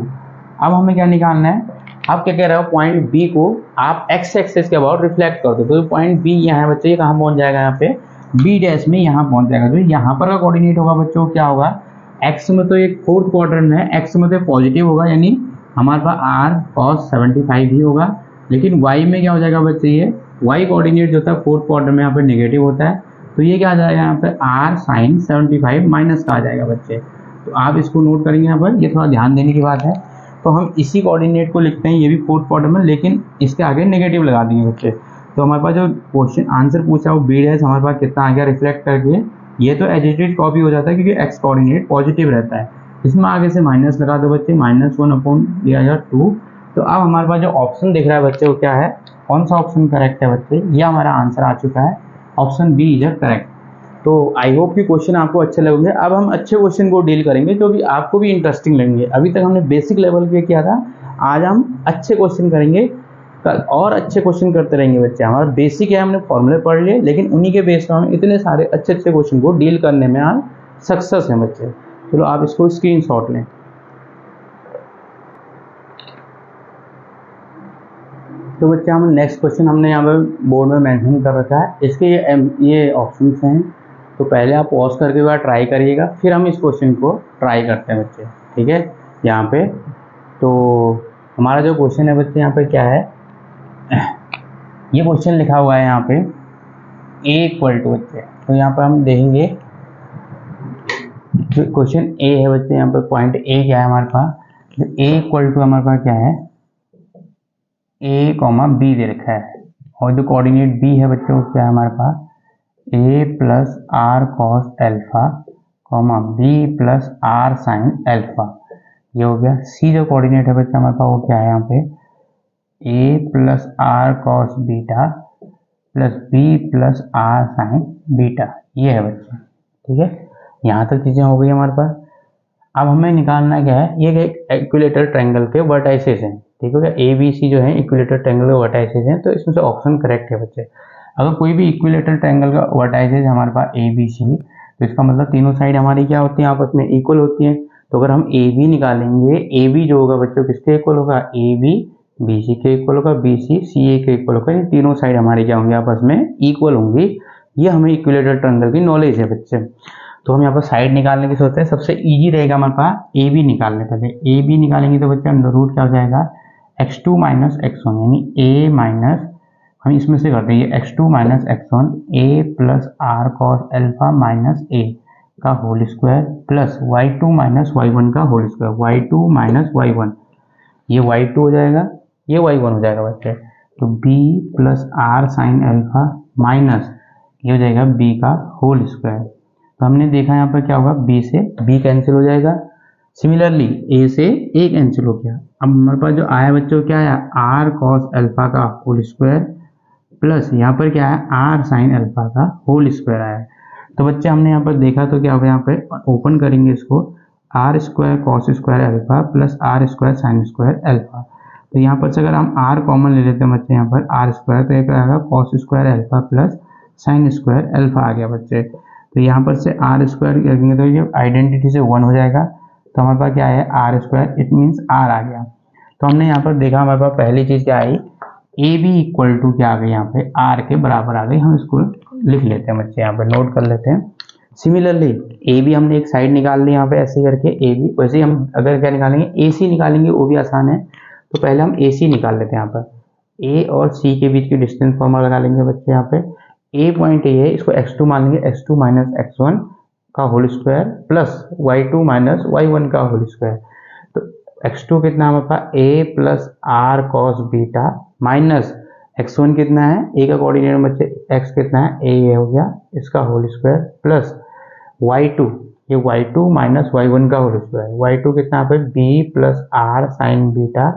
अब हमें क्या निकालना है, आप क्या कह रहे हो, पॉइंट बी को आप एक्स एक्सेस के अबाउट रिफ्लेक्ट कर दो, तो पॉइंट बी यहाँ है बच्चे, ये कहाँ पहुँच जाएगा, यहाँ पे बी डैश में यहाँ पहुँच जाएगा। जो यहाँ पर का कोऑर्डिनेट होगा बच्चों क्या होगा, एक्स में तो एक 4th क्वाड्रेंट में है, एक्स में तो पॉजिटिव होगा, यानी हमारे पास r cos 75 ही होगा, लेकिन y में क्या हो जाएगा बच्चे, ये y कोऑर्डिनेट जो होता है 4th क्वाड्रेंट में यहाँ पे नेगेटिव होता है, तो ये क्या आ जाएगा यहाँ पे r sin 75 माइनस का आ जाएगा बच्चे। तो आप इसको नोट करेंगे यहाँ पर, ये थोड़ा ध्यान देने की बात है। तो हम इसी कोऑर्डिनेट को लिखते हैं, ये भी 4th क्वाड्रेंट में, लेकिन इसके आगे नेगेटिव लगा देंगे बच्चे। तो हमारे पास जो क्वेश्चन आंसर पूछा वो बी डैश हमारे पास कितना आ गया रिफ्लेक्ट करके, ये तो एज इट इज कॉपी हो जाता है क्योंकि एक्स कोऑर्डिनेट पॉजिटिव रहता है। इसमें आगे से माइनस लगा दो बच्चे, -1/2। तो अब हमारे पास जो ऑप्शन दिख रहा है बच्चे वो क्या है, कौन सा ऑप्शन करेक्ट है बच्चे, ये हमारा आंसर आ चुका है, ऑप्शन बी इज करेक्ट। तो आई होप कि क्वेश्चन आपको अच्छे लगेंगे। अब हम अच्छे क्वेश्चन को डील करेंगे जो भी आपको भी इंटरेस्टिंग लगेंगे। अभी तक हमने बेसिक लेवल पे किया था, आज हम अच्छे क्वेश्चन करेंगे, और अच्छे क्वेश्चन करते रहेंगे बच्चे। हमारा बेसिक है, हमने फॉर्मूले पढ़ लिए, लेकिन उन्हीं के बेस पर हम इतने सारे अच्छे अच्छे क्वेश्चन को डील करने में आज सक्सेस हैं बच्चे। चलो आप इसको स्क्रीनशॉट लें। तो बच्चे हम नेक्स्ट क्वेश्चन हमने यहाँ पर बोर्ड में मेंशन कर रखा है, इसके ये ऑप्शंस हैं, तो पहले आप पॉज करके बाद ट्राई करिएगा, फिर हम इस क्वेश्चन को ट्राई करते हैं बच्चे, ठीक है। यहाँ पे तो हमारा जो क्वेश्चन है बच्चे यहाँ पे क्या है, ये क्वेश्चन लिखा हुआ है यहाँ पे a = बच्चे, तो यहाँ पर हम देखेंगे क्वेश्चन a है बच्चे, यहाँ पे पॉइंट a क्या है हमारे पास, तो a = हमारे पास क्या है a, b दे रखा है, और जो कोऑर्डिनेट b है बच्चे वो क्या है हमारे पास a + r cos α, b + r sin α, ये हो गया। c जो कोऑर्डिनेट है बच्चे हमारे पास वो क्या है यहाँ पे a + r cos β + b + r sin β, ये है बच्चे, ठीक है। यहाँ तक चीज़ें हो गई हमारे पास। अब हमें निकालना क्या है, ये इक्विलेटरल ट्रायंगल के वर्टाइसेस हैं, ठीक है। ए बी सी जो है इक्विलेटरल ट्रायंगल के वर्टाइसेस हैं, तो इसमें से ऑप्शन करेक्ट है बच्चे। अगर कोई भी इक्विलेटरल ट्रायंगल का वर्टाइसेस हमारे पास ए बी सी, तो इसका मतलब तीनों साइड हमारी क्या होती है, आपस में इक्वल होती हैं। तो अगर हम ए बी निकालेंगे, ए बी जो होगा बच्चों किसके इक्वल होगा, ए बी बी सी के इक्वल होगा, बी सी सी ए के इक्वल होगा, ये तीनों साइड हमारी क्या होंगी, आपस में इक्वल होंगी। ये हमें इक्विलेटरल ट्रायंगल की नॉलेज है बच्चे। तो हम यहाँ पर साइड निकालने की सोचते हैं, सबसे इजी रहेगा हमारे पास ए बी निकालने। पहले ए बी निकालेंगे तो बच्चे अंडर रूट क्या हो जाएगा x2 - x1, यानी a माइनस, हम इसमें से करते हैं x2 - x1 a + r cos α minus a का whole square plus y2 - y1 का होल स्क्वायर, y2 - y1, ये y2 हो जाएगा, ये y1 हो जाएगा बच्चे। तो b + r sin α माइनस ये हो जाएगा b का होल स्क्वायर। तो हमने देखा यहाँ पर क्या होगा, b से b कैंसिल हो जाएगा, सिमिलरली a से a कैंसिल हो गया। अब हमारे पास जो आया बच्चों क्या आया, r cos α का होल स्क्वायर प्लस यहाँ पर क्या है r sin α का होल स्क्वायर आया। तो बच्चे हमने यहाँ पर देखा तो क्या होगा, यहाँ पे ओपन करेंगे इसको, r² cos² α plus r² sin² α। तो यहाँ पर से अगर हम आर कॉमन ले लेते हैं बच्चे, यहाँ पर आर स्क्वायर, तो ये क्या आएगा cos square alpha plus sine square alpha आ गया बच्चे। तो यहाँ पर से आर स्क्वायर करेंगे तो ये आइडेंटिटी से 1 हो जाएगा, तो हमारे पास क्या है r square, it means r आ गया। तो हमने यहाँ पर देखा हमारे पास पहली चीज़ क्या आई, ए बी इक्वल टू क्या आ गई, यहाँ पे आर के बराबर आ गई। हम इसको लिख लेते हैं बच्चे, यहाँ पर नोट कर लेते हैं। सिमिलरली ए बी हमने एक साइड निकाल ली यहाँ पे ऐसे करके ए बी, वैसे ही हम अगर क्या निकालेंगे ए सी निकालेंगे, वो भी आसान है। तो पहले हम ए सी निकाल लेते हैं। यहाँ पर ए और सी के बीच की डिस्टेंस फॉर्मूला लगा लेंगे बच्चे। यहाँ पे ए पॉइंट ए है, इसको x2 मान लेंगे, x2 माइनस x1 का whole square plus y2 minus y1 का होल स्क्वायर। तो x2 कितना हमारे पास a plus are cos beta minus x1 कितना है, a का कोऑर्डिनेट बच्चे x कितना है, a हो गया, इसका होल स्क्वायर प्लस y2, ये y2 माइनस y1 का होल स्क्वायर, y2 कितना यहाँ पे b plus are sine beta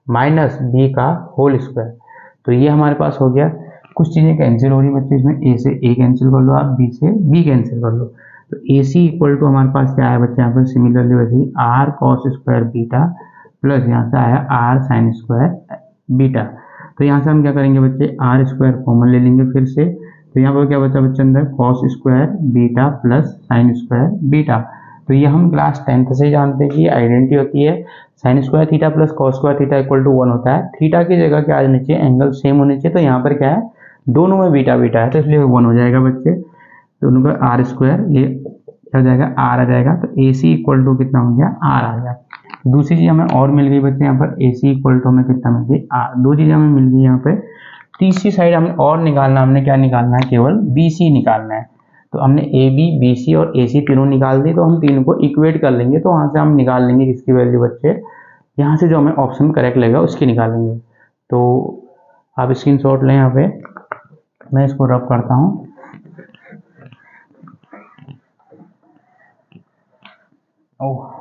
minus b का होल स्क्वायर। तो ये हमारे पास हो गया। कुछ चीज़ें कैंसिल हो रही बच्चे, इसमें a से a कैंसिल कर लो, आप b से b कैंसिल कर लो। तो ए सी इक्वल टू हमारे पास क्या है बच्चे, यहाँ पर सिमिलरली वैसे ही r cos square beta plus यहाँ से आया आर साइन स्क्वायर बीटा। तो यहाँ से हम क्या करेंगे बच्चे, आर स्क्वायर कॉमन ले लेंगे फिर से। तो यहाँ पर क्या बचा बच्चे अंदर, cos square beta plus sine square beta. तो ये हम क्लास 10th से ही जानते हैं कि आइडेंटिटी होती है sine square theta plus cos square theta equal to 1 होता है। थीटा की जगह क्या आनी चाहिए, एंगल सेम होने चाहिए। तो यहाँ पर क्या है, दोनों में बीटा बीटा है, तो इसलिए 1 हो जाएगा बच्चे। दोनों का आर स्क्वायर, ये क्या हो जाएगा आर आ जाएगा। तो ए सी इक्वल टू कितना हो गया, आर आ गया। दूसरी चीज़ हमें और मिल गई बच्चे, यहाँ पर ए सी इक्वल टू हमें कितना मिल गई, आर। दो चीज़ें हमें मिल गई यहाँ पे। तीसरी साइड हमें और निकालना, हमने क्या निकालना है, केवल बी सी निकालना है। तो हमने ए बी, बी सी और ए सी तीनों निकाल दी। तो हम तीनों को इक्वेट कर लेंगे, तो वहाँ से हम निकाल लेंगे किसकी वैल्यू बच्चे, यहाँ से जो हमें ऑप्शन करेक्ट लगेगा उसकी निकालेंगे। तो आप स्क्रीनशॉट लें, यहाँ पे मैं इसको रब करता हूँ। ओह,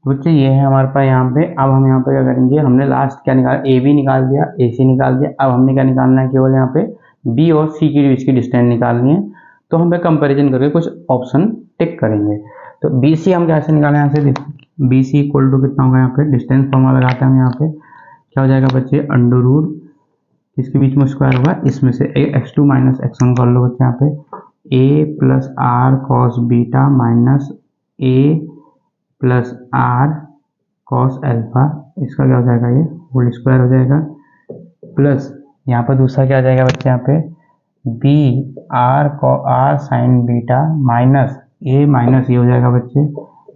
बच्चे ये है हमारे पास यहाँ पे। अब हम यहाँ पे क्या करेंगे, हमने लास्ट क्या निकाला, ए बी निकाल दिया, ए सी निकाल दिया। अब हमने क्या निकालना है, केवल यहाँ पे बी और सी की बीच की डिस्टेंस निकालनी है। तो हम पे कंपेरिजन करके कुछ ऑप्शन टिक करेंगे। तो बी सी हम कैसे निकालें, यहाँ से देखो बी सी इक्वल टू कितना होगा, यहाँ पे डिस्टेंस फॉर्मूला लगाते हैं हम। यहाँ पे क्या हो जाएगा बच्चे, अंडर रूट इसके बीच में स्क्वायर होगा, इसमें से x2 माइनस x1 कर लो बच्चे। यहाँ पे a plus are cos beta minus a plus are cos alpha, इसका क्या हो जाएगा, ये होल स्क्वायर हो जाएगा। प्लस यहाँ पर दूसरा क्या आ जाएगा बच्चे, यहाँ पे B R sine beta minus A minus ये हो जाएगा बच्चे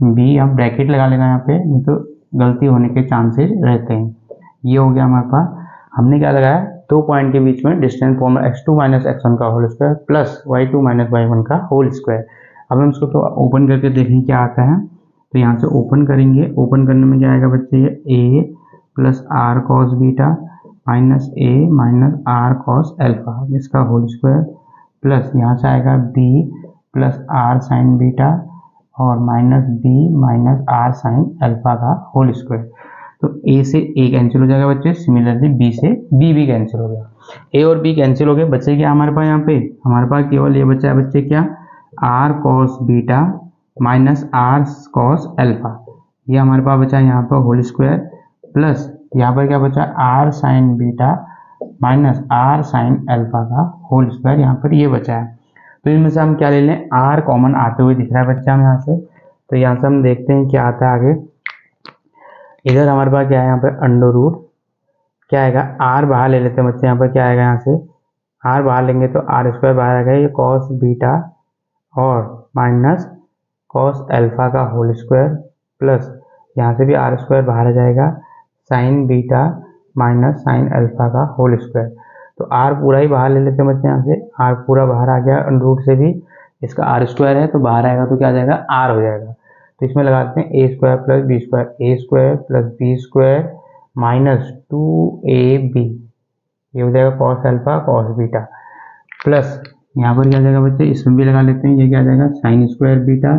बी। हम ब्रैकेट लगा लेना यहाँ पे, नहीं तो गलती होने के चांसेस रहते हैं। ये हो गया हमारे पास। हमने क्या लगाया, 2 पॉइंट के बीच में distance formula x2 minus x1 का whole square plus y2 minus y1 का होल स्क्वायर। अब हम इसको तो ओपन करके देखें क्या आता है। तो यहाँ से ओपन करेंगे, ओपन करने में क्या आएगा बच्चे, ये a plus are cos beta minus a minus r cos alpha, इसका होल स्क्वायर प्लस यहाँ से आएगा b plus are sine beta और minus b minus r sine alpha का होल स्क्वायर। तो a से a कैंसिल हो जाएगा बच्चे, सिमिलरली b से b भी कैंसिल हो गया। a और b कैंसिल हो गए, बच्चे क्या हमारे पास, यहाँ पे हमारे पास केवल ये बच्चा है बच्चे क्या, r cos beta minus r cos alpha, ये हमारे पास बचा यहाँ पर होल स्क्वायर प्लस यहाँ पर क्या बचा, r sign beta minus r sign alpha का होल स्क्वायर, यहाँ पर ये बचा है। तो इनमें से हम क्या ले लें, r कॉमन आते हुए दिख रहा है बच्चा हम यहाँ से। तो यहाँ से हम देखते हैं क्या आता है आगे। इधर हमारे पास क्या है, यहाँ पर अंडर रूट क्या आएगा, r बाहर ले लेते हैं बच्चे। यहाँ पर क्या आएगा, यहाँ से r बाहर लेंगे तो r स्क्वायर बाहर आएगा, ये cos बीटा और माइनस cos अल्फा का होल स्क्वायर प्लस यहाँ से भी r स्क्वायर बाहर आ जाएगा, sign beta minus sign alpha का होल स्क्वायर। तो r पूरा ही बाहर ले लेते हैं बच्चे, यहाँ से r पूरा बाहर आ गया अंडर रूट से भी। इसका आर स्क्वायर है तो बाहर आएगा तो क्या आ जाएगा, आर हो जाएगा। तो इसमें लगाते हैं a square plus b square, a square plus b square minus 2ab, ये हो जाएगा cos alpha cos beta, plus यहाँ पर क्या आ जाएगा बच्चे, इसमें भी लगा लेते हैं, ये क्या आ जाएगा sine square beta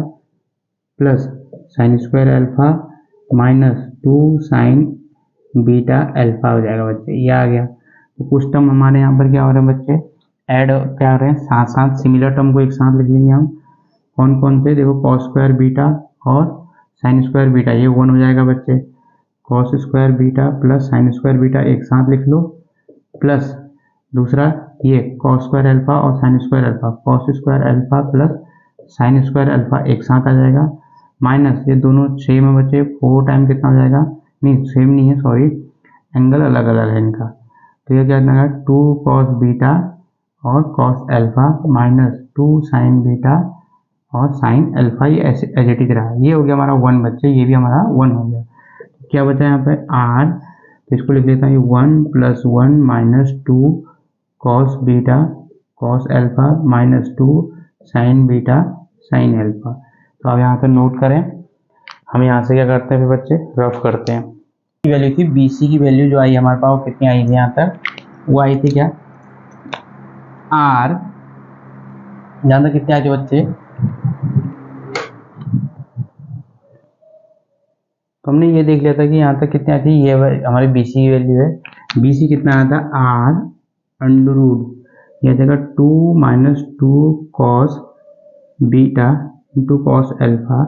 plus sine square alpha minus 2 sign beta alpha हो जाएगा बच्चे, ये आ गया। तो कुछ टर्म हमारे यहाँ पर क्या हो रहे हैं बच्चे, ऐड क्या हो रहे हैं, साथ साथ सिमिलर टर्म को एक साथ लिख लेंगे हम। कौन कौन से, देखो कॉस स्क्वायर बीटा और साइन स्क्वायर बीटा, ये 1 हो जाएगा बच्चे, cos square beta plus sine square beta एक साथ लिख लो, प्लस दूसरा ये कॉस स्क्वायर अल्फा और sign square alpha, cos square alpha plus sine square alpha एक साथ आ जाएगा, माइनस ये दोनों सेम है बच्चे, 4 टाइम कितना हो जाएगा, नहीं सेम नहीं है सॉरी, एंगल अलग अलग है इनका, तो ये क्या जाएगा 2 कॉस बीटा और cos alpha minus 2 sign beta और साइन अल्फा, ये ऐसे एज इट इज रहा, ये हो गया हमारा 1 बच्चे, ये भी हमारा 1 हो गया। क्या बचा यहाँ पे आर, तो इसको लिख लेता हूँ 1 plus 1 minus 2 cos beta cos alpha minus 2 sign beta sine alpha. तो अब यहाँ पर नोट करें, हम यहाँ से क्या करते हैं फिर बच्चे, रफ करते हैं। वैल्यू थी बी सी की वैल्यू जो आई हमारे पास, वो कितनी आई थी यहाँ तक, वो आई थी क्या, आर, यहाँ तक कितने आए थे बच्चे, तो हमने ये देख लिया था कि यहाँ तक कितने आई थी, ये हमारी बी सी की वैल्यू है, बी सी कितना आया था, आर अंडर रूट, यह जगह 2 minus 2 cos beta into cos alpha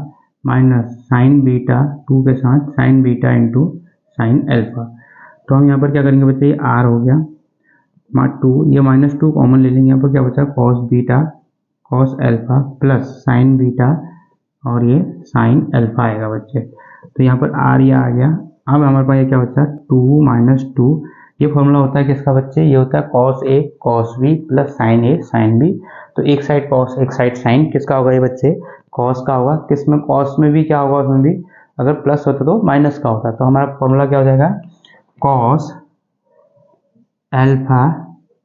minus sign beta 2 के साथ sign beta into sine alpha. तो हम यहाँ पर क्या करेंगे बच्चे, ये आर हो गया 2, ये माइनस 2 कॉमन ले लेंगे, यहाँ पर क्या बचा cos beta cos alpha plus sign beta और ये साइन अल्फा आएगा बच्चे। तो यहाँ पर आर ये आ गया। अब हमारे पास ये क्या बचा 2 माइनस 2, ये फॉर्मूला होता है किसका बच्चे, ये होता है cos a cos B plus sign A sine B. तो एक साइड कॉस एक साइड साइन, किसका होगा ये बच्चे, कॉस का होगा। किसमें, कॉस में भी क्या होगा, उसमें भी अगर प्लस होता तो माइनस का होता। तो हमारा फॉर्मूला क्या हो जाएगा, कॉस अल्फा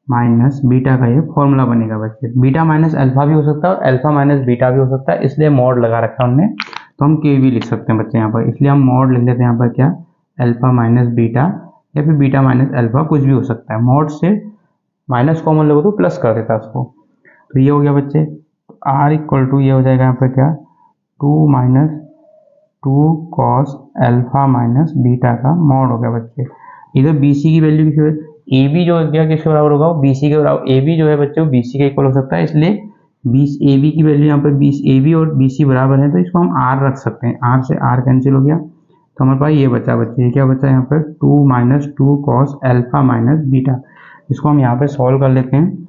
माइनस बीटा का ये फॉर्मूला बनेगा बच्चे। बीटा माइनस अल्फा भी हो सकता है और अल्फा माइनस बीटा भी हो सकता है, इसलिए मॉड लगा रखा है हमने, तो हम के भी लिख सकते हैं बच्चे यहाँ पर, इसलिए हम मॉड लिख लेते हैं यहाँ पर क्या, अल्फा माइनस बीटा या फिर बीटा माइनस अल्फा, कुछ भी हो सकता है। मॉड से माइनस कॉमन लोगे तो प्लस कर देता है उसको। तो ये हो गया बच्चे, आर इक्वल टू ये हो जाएगा यहाँ पर क्या 2 minus 2 cos alpha minus beta का मॉड हो गया बच्चे। इधर बी सी की वैल्यू किसी, ए बी जो गया किसके बराबर होगा, बी सी के बराबर, ए बी जो है बच्चे वो बी सी के इक्वल हो सकता है, इसलिए ए बी की वैल्यू यहाँ पर ए बी और बी सी बराबर है, तो इसको हम आर रख सकते हैं, आर से आर कैंसिल हो गया। तो हमारे पास ये बचा बच्चे, ये क्या बचा यहाँ पर 2 minus 2 cos alpha minus beta, इसको हम यहाँ पे सॉल्व कर लेते हैं।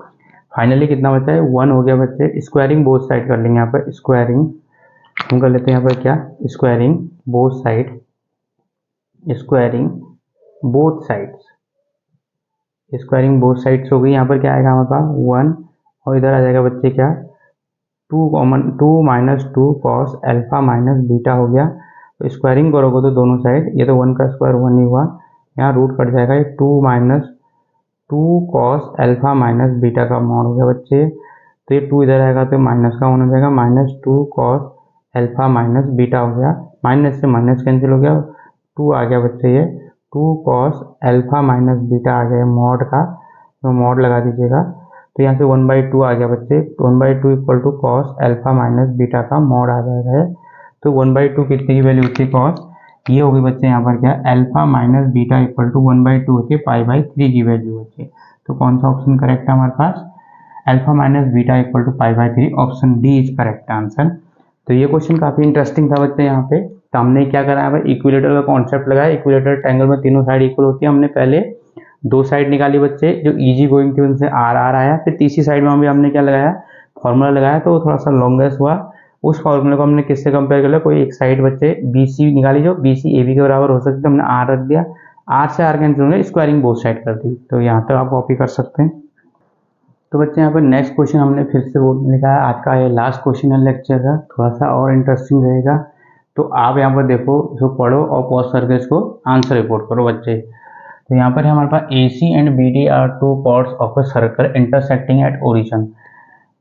फाइनली कितना बचा है 1 हो गया बच्चे। स्क्वायरिंग बोथ साइड कर लेंगे यहाँ पर, स्क्वायरिंग हम कर लेते हैं यहाँ पर क्या, squaring both side, squaring both sides, squaring both sides हो गई। यहाँ पर क्या आएगा हमारे पास 1 और इधर आ जाएगा बच्चे क्या 2 common, 2 minus 2 cos alpha minus beta हो गया। तो स्क्वायरिंग करोगे तो दोनों साइड, ये तो 1 का स्क्वायर 1 ही हुआ, यहाँ रूट कट जाएगा, ये 2 minus 2 cos alpha minus beta का मॉड हो गया बच्चे। तो ये 2 इधर आएगा तो माइनस का 1 हो जाएगा, minus 2 cos alpha minus beta हो गया, माइनस से माइनस कैंसिल हो गया, 2 आ गया बच्चे, ये 2 कॉस अल्फा माइनस बीटा आ गया मॉड का, तो मॉड लगा दीजिएगा। तो यहाँ से 1/2 आ गया बच्चे, 1/2 equal to cos alpha minus beta का मॉड आ जाएगा। तो 1/2 कितने की वैल्यू होती है कॉस, ये होगी बच्चे यहाँ पर क्या alpha minus beta equal to 1/2 होती है π/3 की वैल्यू होती है। तो कौन सा ऑप्शन करेक्ट है हमारे पास, alpha minus beta equal to π/3, option D is correct answer. तो ये क्वेश्चन काफी इंटरेस्टिंग था बच्चे। यहाँ पे तो हमने क्या करा है, इक्विलेटर का कॉन्सेप्ट लगाया। इक्विलेटर ट्रायंगल में तीनों साइड इक्वल होती है, हमने पहले 2 साइड निकाली बच्चे जो इजी गोइंग थी, उनसे आर आर आया। फिर तीसरी साइड में भी हमने क्या लगाया, फॉर्मूला लगाया, तो वो थोड़ा सा लॉन्गेस्ट हुआ। उस फॉर्मूले को हमने किससे कंपेयर कर लिया, कोई एक साइड बच्चे बी सी निकाली जो बी सी ए बी के बराबर हो सकती है, हमने आर रख दिया, आर से आर कैंसिल होने स्क्वायरिंग बोथ साइड कर दी। तो यहाँ तक आप कॉपी कर सकते हैं। तो बच्चे यहाँ पर नेक्स्ट क्वेश्चन हमने फिर से लिखा है, आज का ये लास्ट क्वेश्चन है लेक्चर का, थोड़ा सा और इंटरेस्टिंग रहेगा। तो आप यहाँ पर देखो, इसको पढ़ो और पॉज करके इसको आंसर रिपोर्ट करो बच्चे। तो यहाँ पर हमारे पास AC and BD are 2 parts of a circle intersecting at origin.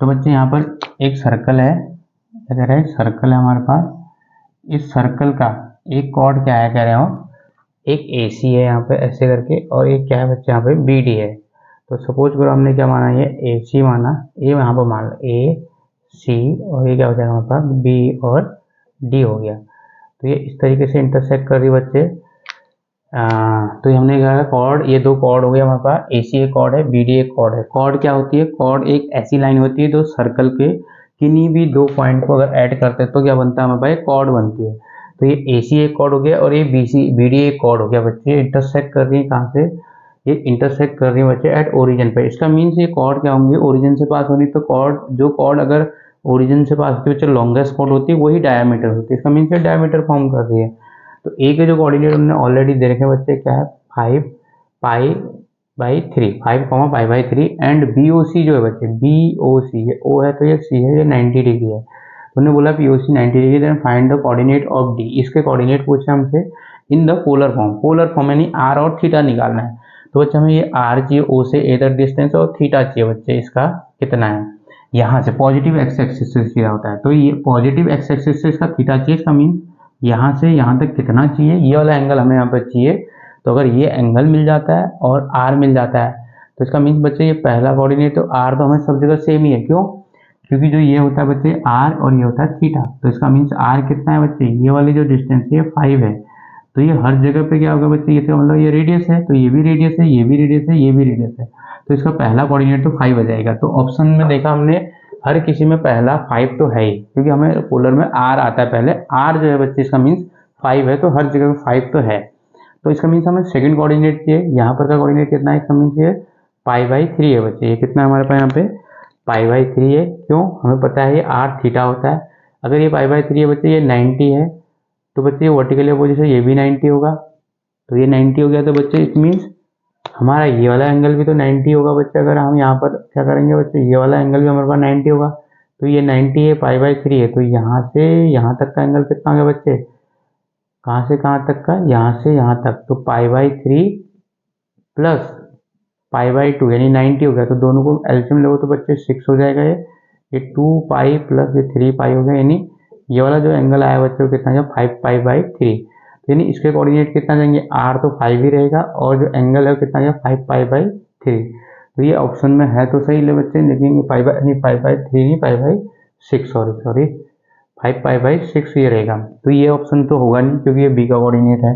तो बच्चे यहाँ पर एक सर्कल है, कह रहे हैं सर्कल है हमारे पास। इस सर्कल का एक कॉर्ड क्या है, कह रहे हो एक AC है यहाँ पे ऐसे करके, और एक क्या है बच्चे यहाँ पे BD है। तो सपोज करो हमने क्या माना, ये AC माना, ये यहाँ पर मान लो AC, और ये क्या हो जाएगा हमारे पास B और D हो गया। तो ये इस तरीके से इंटरसेक्ट कर रही बच्चे। तो ये हमने कहा कॉर्ड, ये दो कॉर्ड हो गया हमारे पास, AC एक कॉर्ड है, BD एक कॉर्ड है। कॉर्ड क्या होती है, कॉर्ड एक ऐसी लाइन होती है जो सर्कल के किन्हीं भी दो पॉइंट को अगर ऐड करते हैं तो क्या बनता है हमारे पास, कॉर्ड बनती है। तो ये AC एक कॉर्ड हो गया और ये BD एक कॉर्ड हो गया बच्चे। इंटरसेक्ट कर रही है कहाँ से, ये इंटरसेक्ट कर रही है बच्चे एट ओरिजिन पे। इसका मीन्स ये कॉर्ड क्या होंगी, ओरिजिन से पास होनी। तो कॉर्ड, जो कॉर्ड अगर ओरिजिन से पास होती है बच्चे लॉन्गेस्ट कॉर्ड होती है, वही डायमीटर होती है। इसका मीन्स ये डायमीटर फॉर्म कर रही है। तो ए के जो कोऑर्डिनेट हमने ऑलरेडी दे रखे बच्चे, क्या है 5π/3, 5π/3। एंड BOC जो है बच्चे, BOC, ये O है तो ये C है, ये 90 डिग्री है। तो उन्होंने बोला POC 90 degree, then find the coordinate of D। इसके कोऑर्डिनेट पूछे हमसे in the polar form. Polar form यानी R और थीटा निकालना है। तो बच्चे हमें ये R चाहिए O से A तक डिस्टेंस, और थीटा चाहिए बच्चे इसका कितना है, यहाँ से पॉजिटिव एक्स एक्सिस से सीधा होता है। तो ये पॉजिटिव एक्स एक्सिस से इसका थीटा चाहिए। इसका मीन यहाँ से यहाँ तक कितना चाहिए, ये वाला एंगल हमें यहाँ पर चाहिए। तो अगर ये एंगल मिल जाता है और R मिल जाता है तो इसका मीन्स बच्चे ये पहला कोऑर्डिनेट, तो R तो हमें सब जगह सेम ही है। क्यों, क्योंकि जो ये होता है बच्चे R और ये होता है थीटा। तो इसका मीन्स R कितना है बच्चे, ये वाली जो डिस्टेंस है 5 है। तो ये हर जगह पे क्या होगा बच्चे, ये तो मतलब ये रेडियस है, तो ये भी रेडियस है, ये भी रेडियस है, ये भी रेडियस है। तो इसका पहला कोऑर्डिनेट तो 5 हो जाएगा। तो ऑप्शन में देखा हमने हर किसी में पहला 5 तो है ही, क्योंकि हमें पोलर में R आता है पहले। R जो है बच्चे इसका मीन्स 5 है, तो हर जगह 5 तो है। तो इसका मीन्स हमें सेकंड कोऑर्डिनेट चाहिए। यहाँ पर का कोऑर्डिनेट कितना है, इसका मीन्स ये π/3 है बच्चे। ये कितना है हमारे पास यहाँ पे π/3 है। क्यों, हमें पता है ये R थीटा होता है। अगर ये π/3 है बच्चे, ये 90 है, तो बच्चे ये वर्टिकल अपोजिशन ये भी 90 होगा। तो ये 90 हो गया, तो बच्चे इट मीन्स हमारा ये वाला एंगल भी तो 90 होगा बच्चे। अगर हम यहाँ पर क्या करेंगे बच्चे, ये वाला एंगल भी हमारे पास 90 होगा। तो ये 90 है, π/3 है, तो यहाँ से यहाँ तक का एंगल कितना हो गया बच्चे, कहाँ से कहाँ तक का, यहाँ से यहाँ तक। तो π/3 प्लस π/2 यानी 90 हो गया। तो दोनों को एलसीएम लो तो बच्चे 6 हो जाएगा। ये 2π प्लस ये 3π हो गया, यानी ये वाला जो एंगल आया बच्चों कितना है 5π/3। यानी इसके कोऑर्डिनेट कितना जाएंगे, R तो 5 ही रहेगा, और जो एंगल है कितना है 5π/3। तो ये ऑप्शन में है तो सही ले बच्चे, लेकिन ये 5/3 नहीं, π/6, सॉरी 5π/6 ये रहेगा। तो ये ऑप्शन तो होगा नहीं, क्योंकि ये B का कोऑर्डिनेट है।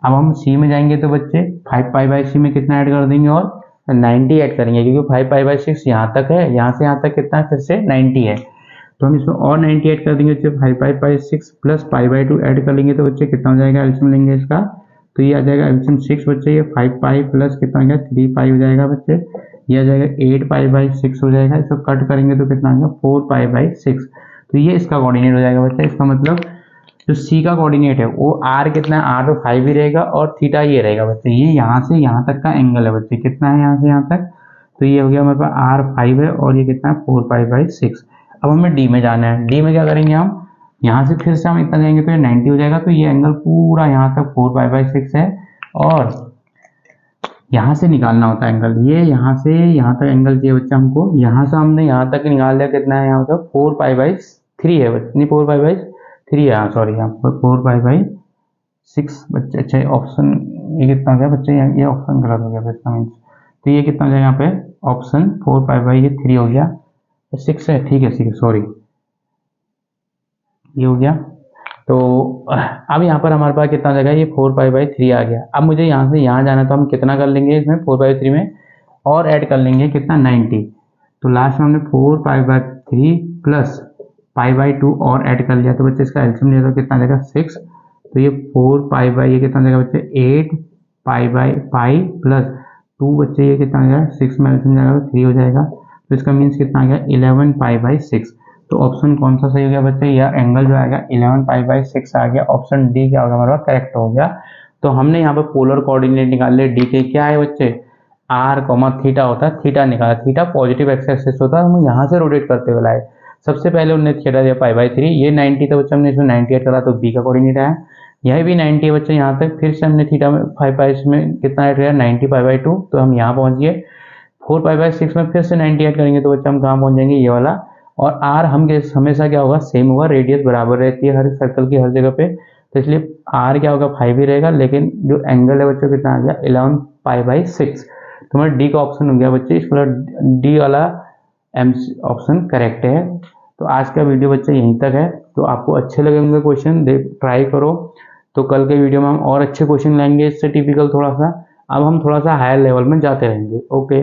अब हम C में जाएंगे तो बच्चे 5π/C में कितना ऐड कर देंगे, और 90 ऐड करेंगे, क्योंकि 5π/6 यहाँ तक है, यहाँ से यहाँ तक कितना है, फिर से 90 है। तो हम इसमें और 90 ऐड कर देंगे बच्चे, 5π/6 प्लस π/2 ऐड कर लेंगे तो बच्चे कितना हो जाएगा, एलसीएम लेंगे इसका तो ये आ जाएगा एलसीएम 6 बच्चे। ये 5π प्लस कितना हो गया 3π हो जाएगा बच्चे। ये आ जाएगा 8π/6 हो जाएगा। इसको कट करेंगे तो कितना आ गया 4π/6। तो ये इसका कोऑर्डिनेट हो जाएगा बच्चे। इसका मतलब जो C का कोऑर्डिनेट है वो R कितना है, R तो 5 ही रहेगा, और थीटा ये रहेगा बच्चे। ये यहाँ से यहाँ तक का एंगल है बच्चे, कितना है यहाँ से यहाँ तक, तो ये हो गया हमारे पास R 5 है, और ये कितना है 4π/6। अब हमें D में जाना है। D में क्या करेंगे हम, यहाँ से फिर से हम इतना जाएंगे तो ये 90 हो जाएगा। तो ये एंगल पूरा यहाँ तक 4π/6 है, और यहाँ से निकालना होता है एंगल। ये यहाँ से यहाँ तक एंगल चाहिए बच्चा हमको। यहाँ से हमने यहाँ तक निकाल लिया, कितना है यहाँ तक 4π/3 है बच्चे, नहीं 4π/3 है, सॉरी यहाँ पर 4π/6 बच्चे। अच्छा ऑप्शन ये कितना हो गया बच्चे, ये ऑप्शन गलत हो गया बच्चा मीन्स। तो ये कितना हो जाएगा यहाँ पे ऑप्शन 4π/3 हो गया, 6 है, ठीक है 6 सॉरी, ये हो गया। तो अब यहाँ पर हमारे पास कितना हो जाएगा, ये 4π/3 आ गया। अब मुझे यहाँ से यहाँ जाना, तो हम कितना कर लेंगे इसमें 4π/3 में, और ऐड कर लेंगे कितना 90। तो लास्ट में हमने 4π/3 प्लस π/2 और ऐड कर लिया, तो बच्चे इसका एलसीएम लिया तो कितना जाएगा 6। तो ये 4π ये कितना जाएगा बच्चे 8π प्लस 2 बच्चे, ये कितना जाएगा 6 में एलसीएम जाएगा तो 3 हो जाएगा। तो इसका मीन्स कितना आ गया 11π/6। तो ऑप्शन कौन सा सही हो गया बच्चे, यह एंगल जो आएगा 11π/6 आ गया। ऑप्शन डी क्या होगा हमारा, करेक्ट हो गया। तो हमने यहाँ पर पोलर कोऑर्डिनेट निकाल लिया। डी के क्या है बच्चे, R, थीटा होता है, थीटा निकाला। थीटा पॉजिटिव एक्स एक्सिस होता है, हम यहाँ से रोटेट करते हुए लाए। सबसे पहले उन्होंने थीटा दिया π/3, ये 90 था बच्चे, हमने इसमें 98 करा तो B का कोऑर्डिनेट आया। यह भी 90 है बच्चे यहाँ तक, फिर से हमने थीटा में 5π में कितना ऐड किया 90π/2, तो हम यहाँ पहुँच गए। 4π/6 में फिर से 90 ऐड करेंगे तो बच्चा हम कहाँ पहुँच जाएंगे, ये वाला। और आर हम हमेशा क्या होगा, सेम होगा, रेडियस बराबर रहती है हर सर्कल की हर जगह पे, तो इसलिए आर क्या होगा 5 ही रहेगा। लेकिन जो एंगल है बच्चों कितना आ गया 11π/6। तो हमारा डी का ऑप्शन हो गया बच्चे, इसका डी वाला एम ऑप्शन करेक्ट है। तो आज का वीडियो बच्चे यहीं तक है। तो आपको अच्छे लगे होंगे क्वेश्चन, ट्राई करो। तो कल के वीडियो में हम और अच्छे क्वेश्चन लाएंगे, इससे टिपिकल थोड़ा सा। अब हम थोड़ा सा हायर लेवल में जाते रहेंगे। ओके।